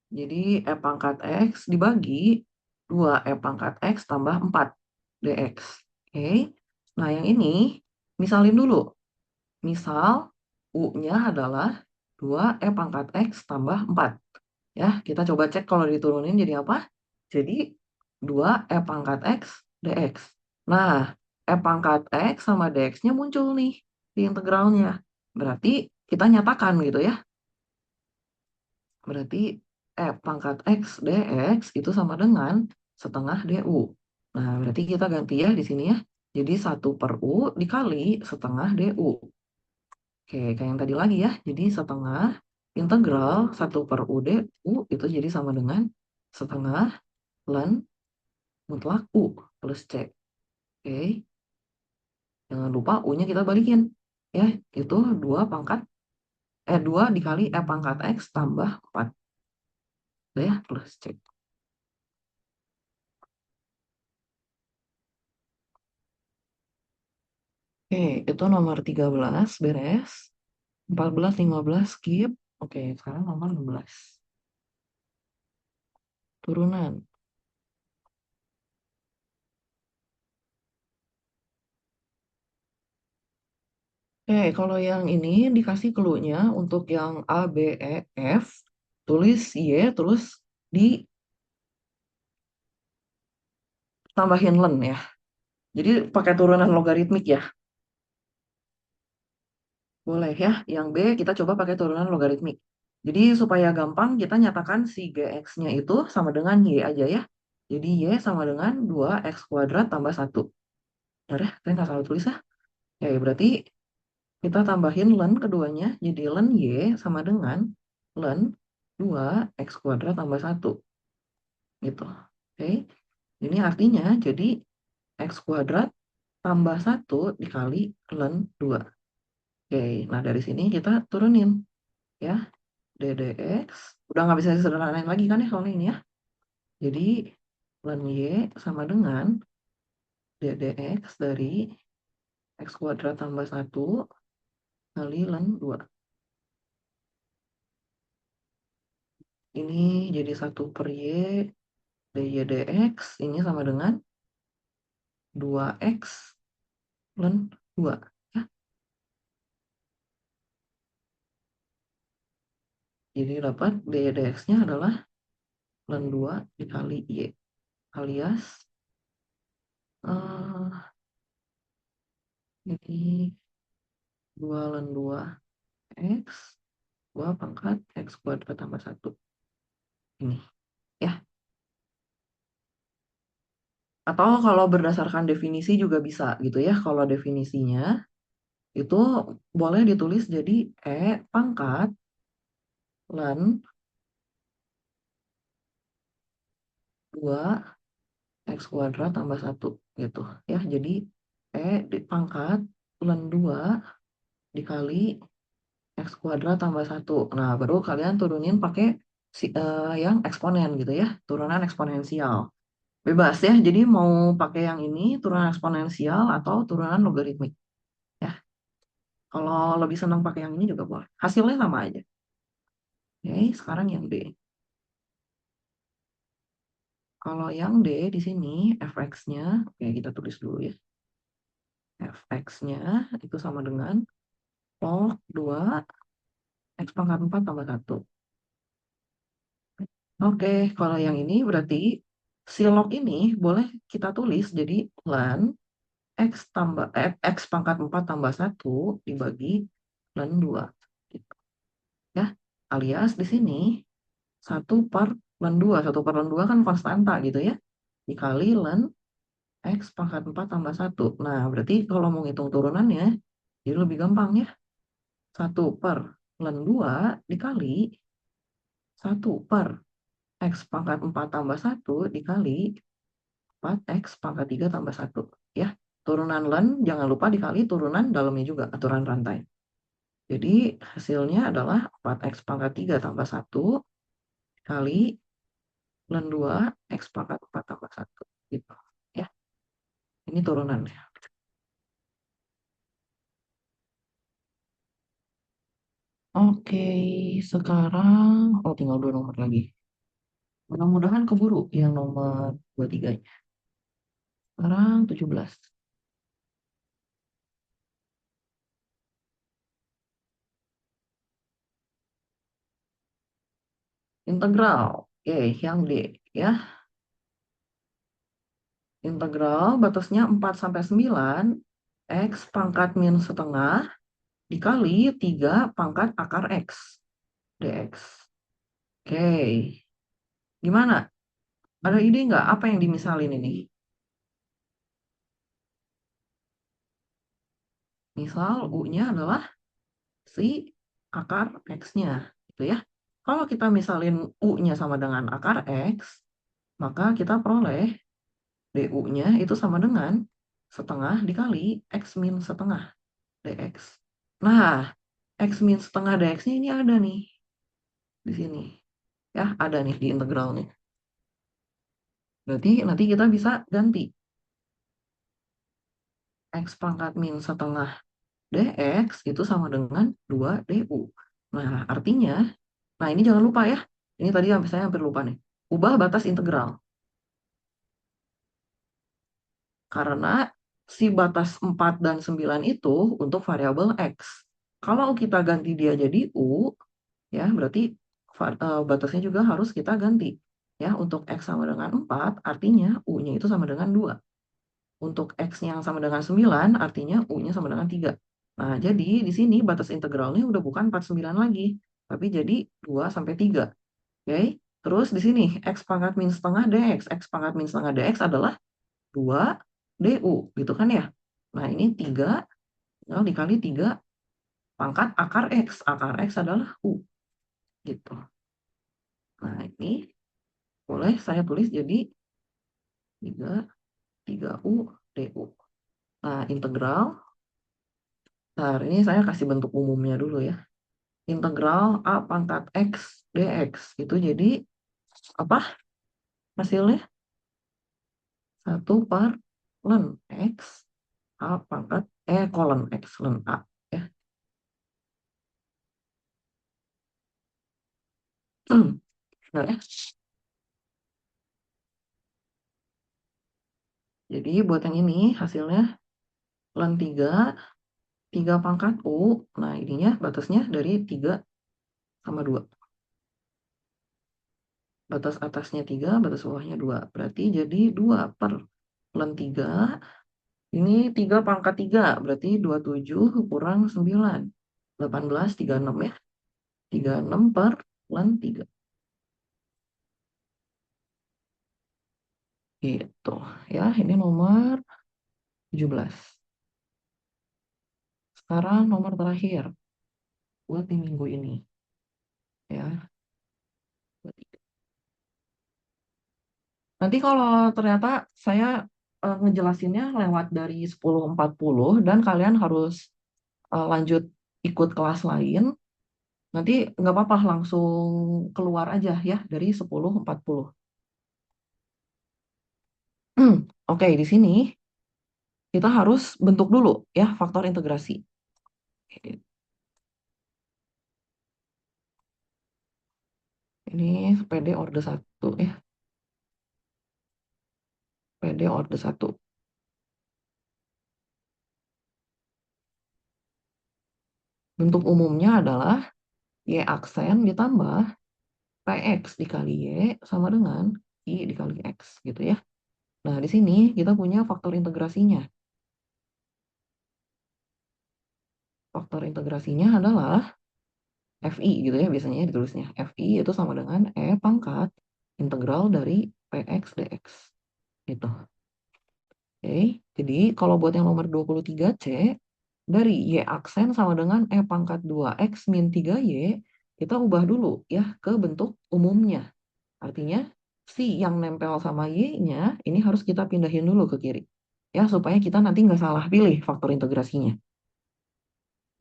Speaker 1: Jadi E pangkat X dibagi 2 E pangkat X tambah 4 dx. Oke. Nah yang ini misalin dulu. Misal U-nya adalah 2 E pangkat X tambah 4. Ya, kita coba cek kalau diturunin jadi apa? Jadi 2 E pangkat X dx. Nah, E pangkat X sama dx-nya muncul nih di integralnya. Berarti kita nyatakan gitu ya. Berarti E pangkat X dx itu sama dengan setengah du. Nah, berarti kita ganti ya di sini ya. Jadi 1/U dikali setengah du. Oke, kayak yang tadi lagi ya. Jadi setengah integral 1/U du itu jadi sama dengan setengah ln mutlak U plus C. Oke, jangan lupa U-nya kita balikin. Ya, itu 2 dikali E pangkat X tambah 4. Udah ya, plus C. Oke, itu nomor 13 beres. 14, 15 skip. Oke, sekarang nomor 16. Turunan. Kalau yang ini dikasih clue-nya untuk yang A, B, E, F, tulis Y, terus ditambahin len ya. Jadi pakai turunan logaritmik ya. Boleh ya. Yang B kita coba pakai turunan logaritmik. Jadi supaya gampang kita nyatakan si GX-nya itu sama dengan Y aja ya. Jadi Y sama dengan 2X kuadrat tambah 1. Benar ya? Saya nggak salah tulis ya. Ya, berarti kita tambahin len keduanya. Jadi len Y sama dengan len 2X kuadrat tambah 1. Gitu. Oke. Ini artinya jadi X kuadrat tambah 1 dikali len 2. Oke. Nah dari sini kita turunin. Ya. ddx udah nggak bisa disederhanain lagi kan ya soalnya ini ya. Jadi ln y sama dengan ddx dari x kuadrat tambah 1 kali ln 2. Ini jadi 1/y dy dx ini sama dengan 2x ln 2 ya. Jadi dapat dy dx-nya adalah ln 2 dikali y alias jadi 2 ln 2 x 2 pangkat x kuadrat tambah 1 ini ya. Atau kalau berdasarkan definisi juga bisa gitu ya. Kalau definisinya itu boleh ditulis jadi E pangkat ln 2 X kuadrat tambah 1 gitu ya. Jadi pangkat ln 2 dikali X kuadrat tambah 1. Nah, baru kalian turunin pakai yang eksponen gitu ya, turunan eksponensial. Bebas ya, jadi mau pakai yang ini turunan eksponensial atau turunan logaritmik ya. Kalau lebih senang pakai yang ini juga boleh. Hasilnya sama aja. Oke, sekarang yang D. Kalau yang D di sini fx-nya, oke kita tulis dulu ya. Fx-nya itu sama dengan log 2 X pangkat 4 tambah 1. Oke, kalau yang ini berarti si log ini boleh kita tulis jadi ln X pangkat 4 tambah 1 dibagi ln 2. Gitu. Ya, alias di sini 1 per ln 2. 1 per ln 2 kan konstanta gitu ya. Dikali ln X pangkat 4 tambah 1. Nah, berarti kalau mau ngitung turunannya, jadi lebih gampang ya. 1 per ln 2 dikali 1 per X pangkat 4 tambah 1 dikali 4X pangkat 3 tambah 1. Ya, turunan ln jangan lupa dikali turunan dalamnya juga, aturan rantai. Jadi hasilnya adalah 4X pangkat 3 tambah 1 kali ln 2 X pangkat 4 tambah 1. Gitu. Ya, ini turunannya. Oke, sekarang tinggal 2 nomor lagi. Mudah-mudahan keburu yang nomor 23. Sekarang 17. Integral. Oke, yang D ya. Integral batasnya 4 sampai 9 X pangkat minus setengah dikali 3 pangkat akar X dx. Oke, gimana? Ada ide nggak apa yang dimisalin ini? Misal U-nya adalah si akar X-nya, gitu ya. Kalau kita misalin U-nya sama dengan akar X, maka kita peroleh DU-nya itu sama dengan setengah dikali X min setengah dx. Nah, X min setengah dx-nya ini ada nih di sini. Ya, ada nih di integral nih. Berarti nanti kita bisa ganti X pangkat min setengah dx itu sama dengan 2 du. Nah, artinya, nah ini jangan lupa ya. Ini tadi saya hampir lupa nih. Ubah batas integral. Karena si batas 4 dan 9 itu untuk variabel X. Kalau kita ganti dia jadi U, ya berarti batasnya juga harus kita ganti. Ya, untuk X sama dengan 4, artinya U-nya itu sama dengan 2. Untuk X yang sama dengan 9, artinya U-nya sama dengan 3. Nah, jadi di sini batas integralnya udah bukan 49 lagi, tapi jadi 2 sampai 3. Oke? Terus di sini X pangkat min setengah dx. X pangkat min setengah dx adalah 2 du, gitu kan ya? Nah, ini 3 dikali 3 pangkat akar X. Akar X adalah U. Gitu. Nah, ini boleh saya tulis jadi 3U du. Nah, integral. Nah, ini saya kasih bentuk umumnya dulu ya. Integral A pangkat X dx. Itu jadi apa hasilnya? 1 per ln X A pangkat kolon X ln A. Ya. Nah, ya. Jadi buat yang ini hasilnya ln 3 pangkat U. Nah, ininya batasnya dari 3 sama 2. Batas atasnya 3, batas bawahnya 2. Berarti jadi 2 per ln 3. Ini 3 pangkat 3, berarti 27 kurang 9. 18, 36 ya. 36 per ln 3. Gitu. Ya, ini nomor 17. Sekarang nomor terakhir buat di minggu ini. Ya. Nanti kalau ternyata saya ngejelasinnya lewat dari 10.40 dan kalian harus lanjut ikut kelas lain, nanti nggak apa-apa langsung keluar aja ya dari 10.40. Oke, di sini kita harus bentuk dulu ya faktor integrasi. Ini PD orde 1 ya. PD orde 1. Bentuk umumnya adalah Y aksen ditambah PX dikali Y sama dengan I dikali X gitu ya. Nah, di sini kita punya faktor integrasinya. Faktor integrasinya adalah FI gitu ya, biasanya ditulisnya. FI itu sama dengan E pangkat integral dari PX dx. Gitu. Oke, jadi kalau buat yang nomor 23C, dari Y aksen sama dengan E pangkat 2X min 3Y, kita ubah dulu ya ke bentuk umumnya. Artinya, si yang nempel sama Y-nya, ini harus kita pindahin dulu ke kiri. Ya, supaya kita nanti nggak salah pilih faktor integrasinya.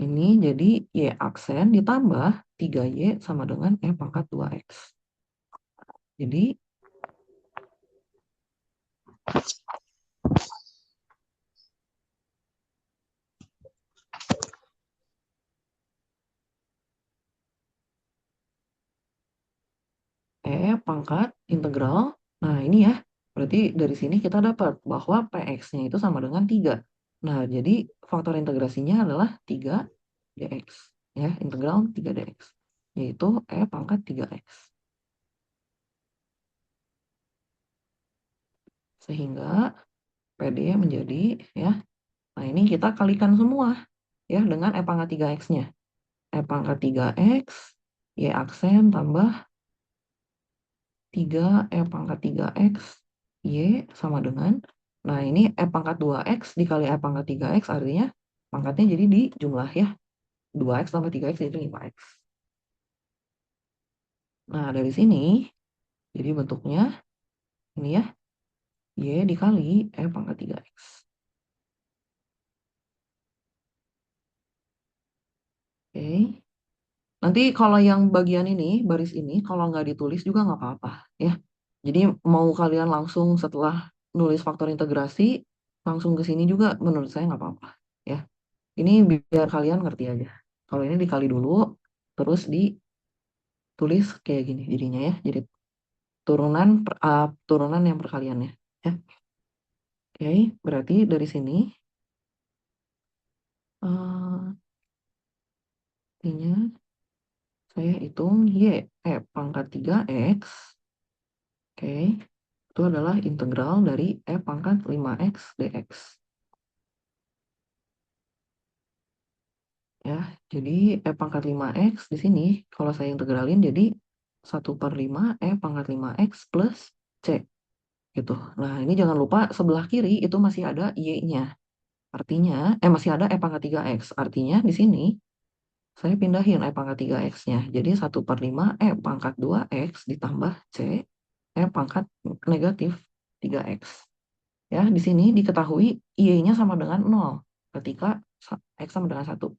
Speaker 1: Ini jadi Y aksen ditambah 3Y sama dengan E pangkat 2X. Jadi, E pangkat integral. Nah, ini ya. Berarti dari sini kita dapat bahwa PX-nya itu sama dengan 3. Nah, jadi faktor integrasinya adalah 3 dx. Ya, integral 3 dx. Yaitu E pangkat 3x. Sehingga PD menjadi, ya. Nah, ini kita kalikan semua ya dengan E pangkat 3x-nya. E pangkat 3x, Y aksen tambah 3 E pangkat 3x, Y sama dengan, nah ini E pangkat 2x dikali E pangkat 3x artinya pangkatnya jadi di jumlah ya. 2x tambah 3x jadi 5x. Nah dari sini, jadi bentuknya ini ya, Y dikali E pangkat 3x. Oke. Nanti kalau yang bagian ini, baris ini, kalau nggak ditulis juga nggak apa-apa ya. Jadi mau kalian langsung setelah nulis faktor integrasi, langsung ke sini juga menurut saya nggak apa-apa ya. Ini biar kalian ngerti aja. Kalau ini dikali dulu, terus ditulis kayak gini jadinya ya. Jadi turunan yang perkaliannya. Ya. Oke, berarti dari sini intinya saya hitung Y pangkat 3X. Oke, itu adalah integral dari pangkat 5X dx. Ya, jadi pangkat 5X di sini kalau saya integralin jadi 1/5 pangkat 5X plus C. Gitu. Nah, ini jangan lupa sebelah kiri itu masih ada Y-nya. Artinya, masih ada E pangkat 3X. Artinya di sini saya pindahin E pangkat 3X-nya. Jadi 1/5 E pangkat 2X ditambah C E pangkat negatif 3X. Ya, di sini diketahui Y-nya sama dengan 0 ketika X sama dengan 1.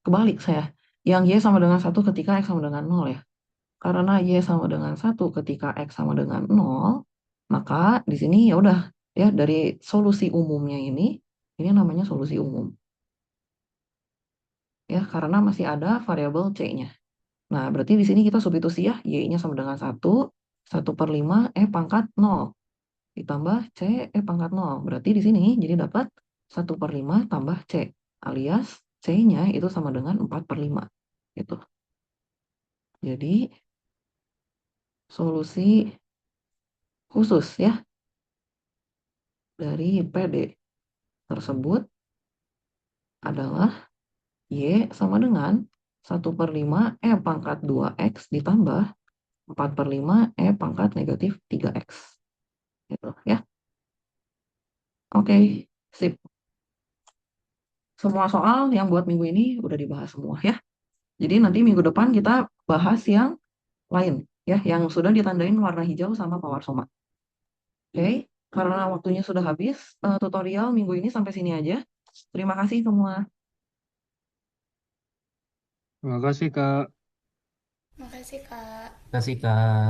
Speaker 1: Kebalik saya. Yang Y sama dengan 1 ketika X sama dengan 0 ya. Karena Y sama dengan 1 ketika X sama dengan 0, maka di sini ya udah ya dari solusi umumnya ini namanya solusi umum. Ya, karena masih ada variabel C-nya. Nah, berarti di sini kita substitusi ya, Y-nya sama dengan 1/5 pangkat 0 ditambah C pangkat 0. Berarti di sini jadi dapat 1/5 tambah C, alias C-nya itu sama dengan 4/5. Gitu. Jadi solusi khusus ya dari PD tersebut adalah Y sama dengan 1/5 E pangkat 2X ditambah 4/5 E pangkat negatif 3X. Gitu ya. Oke, sip. Semua soal yang buat minggu ini udah dibahas semua ya. Jadi nanti minggu depan kita bahas yang lain ya, yang sudah ditandain warna hijau sama power soma. Oke, karena waktunya sudah habis, tutorial minggu ini sampai sini aja. Terima kasih semua.
Speaker 4: Terima kasih, Kak.
Speaker 3: Makasih, Kak.
Speaker 2: Kasih Kak.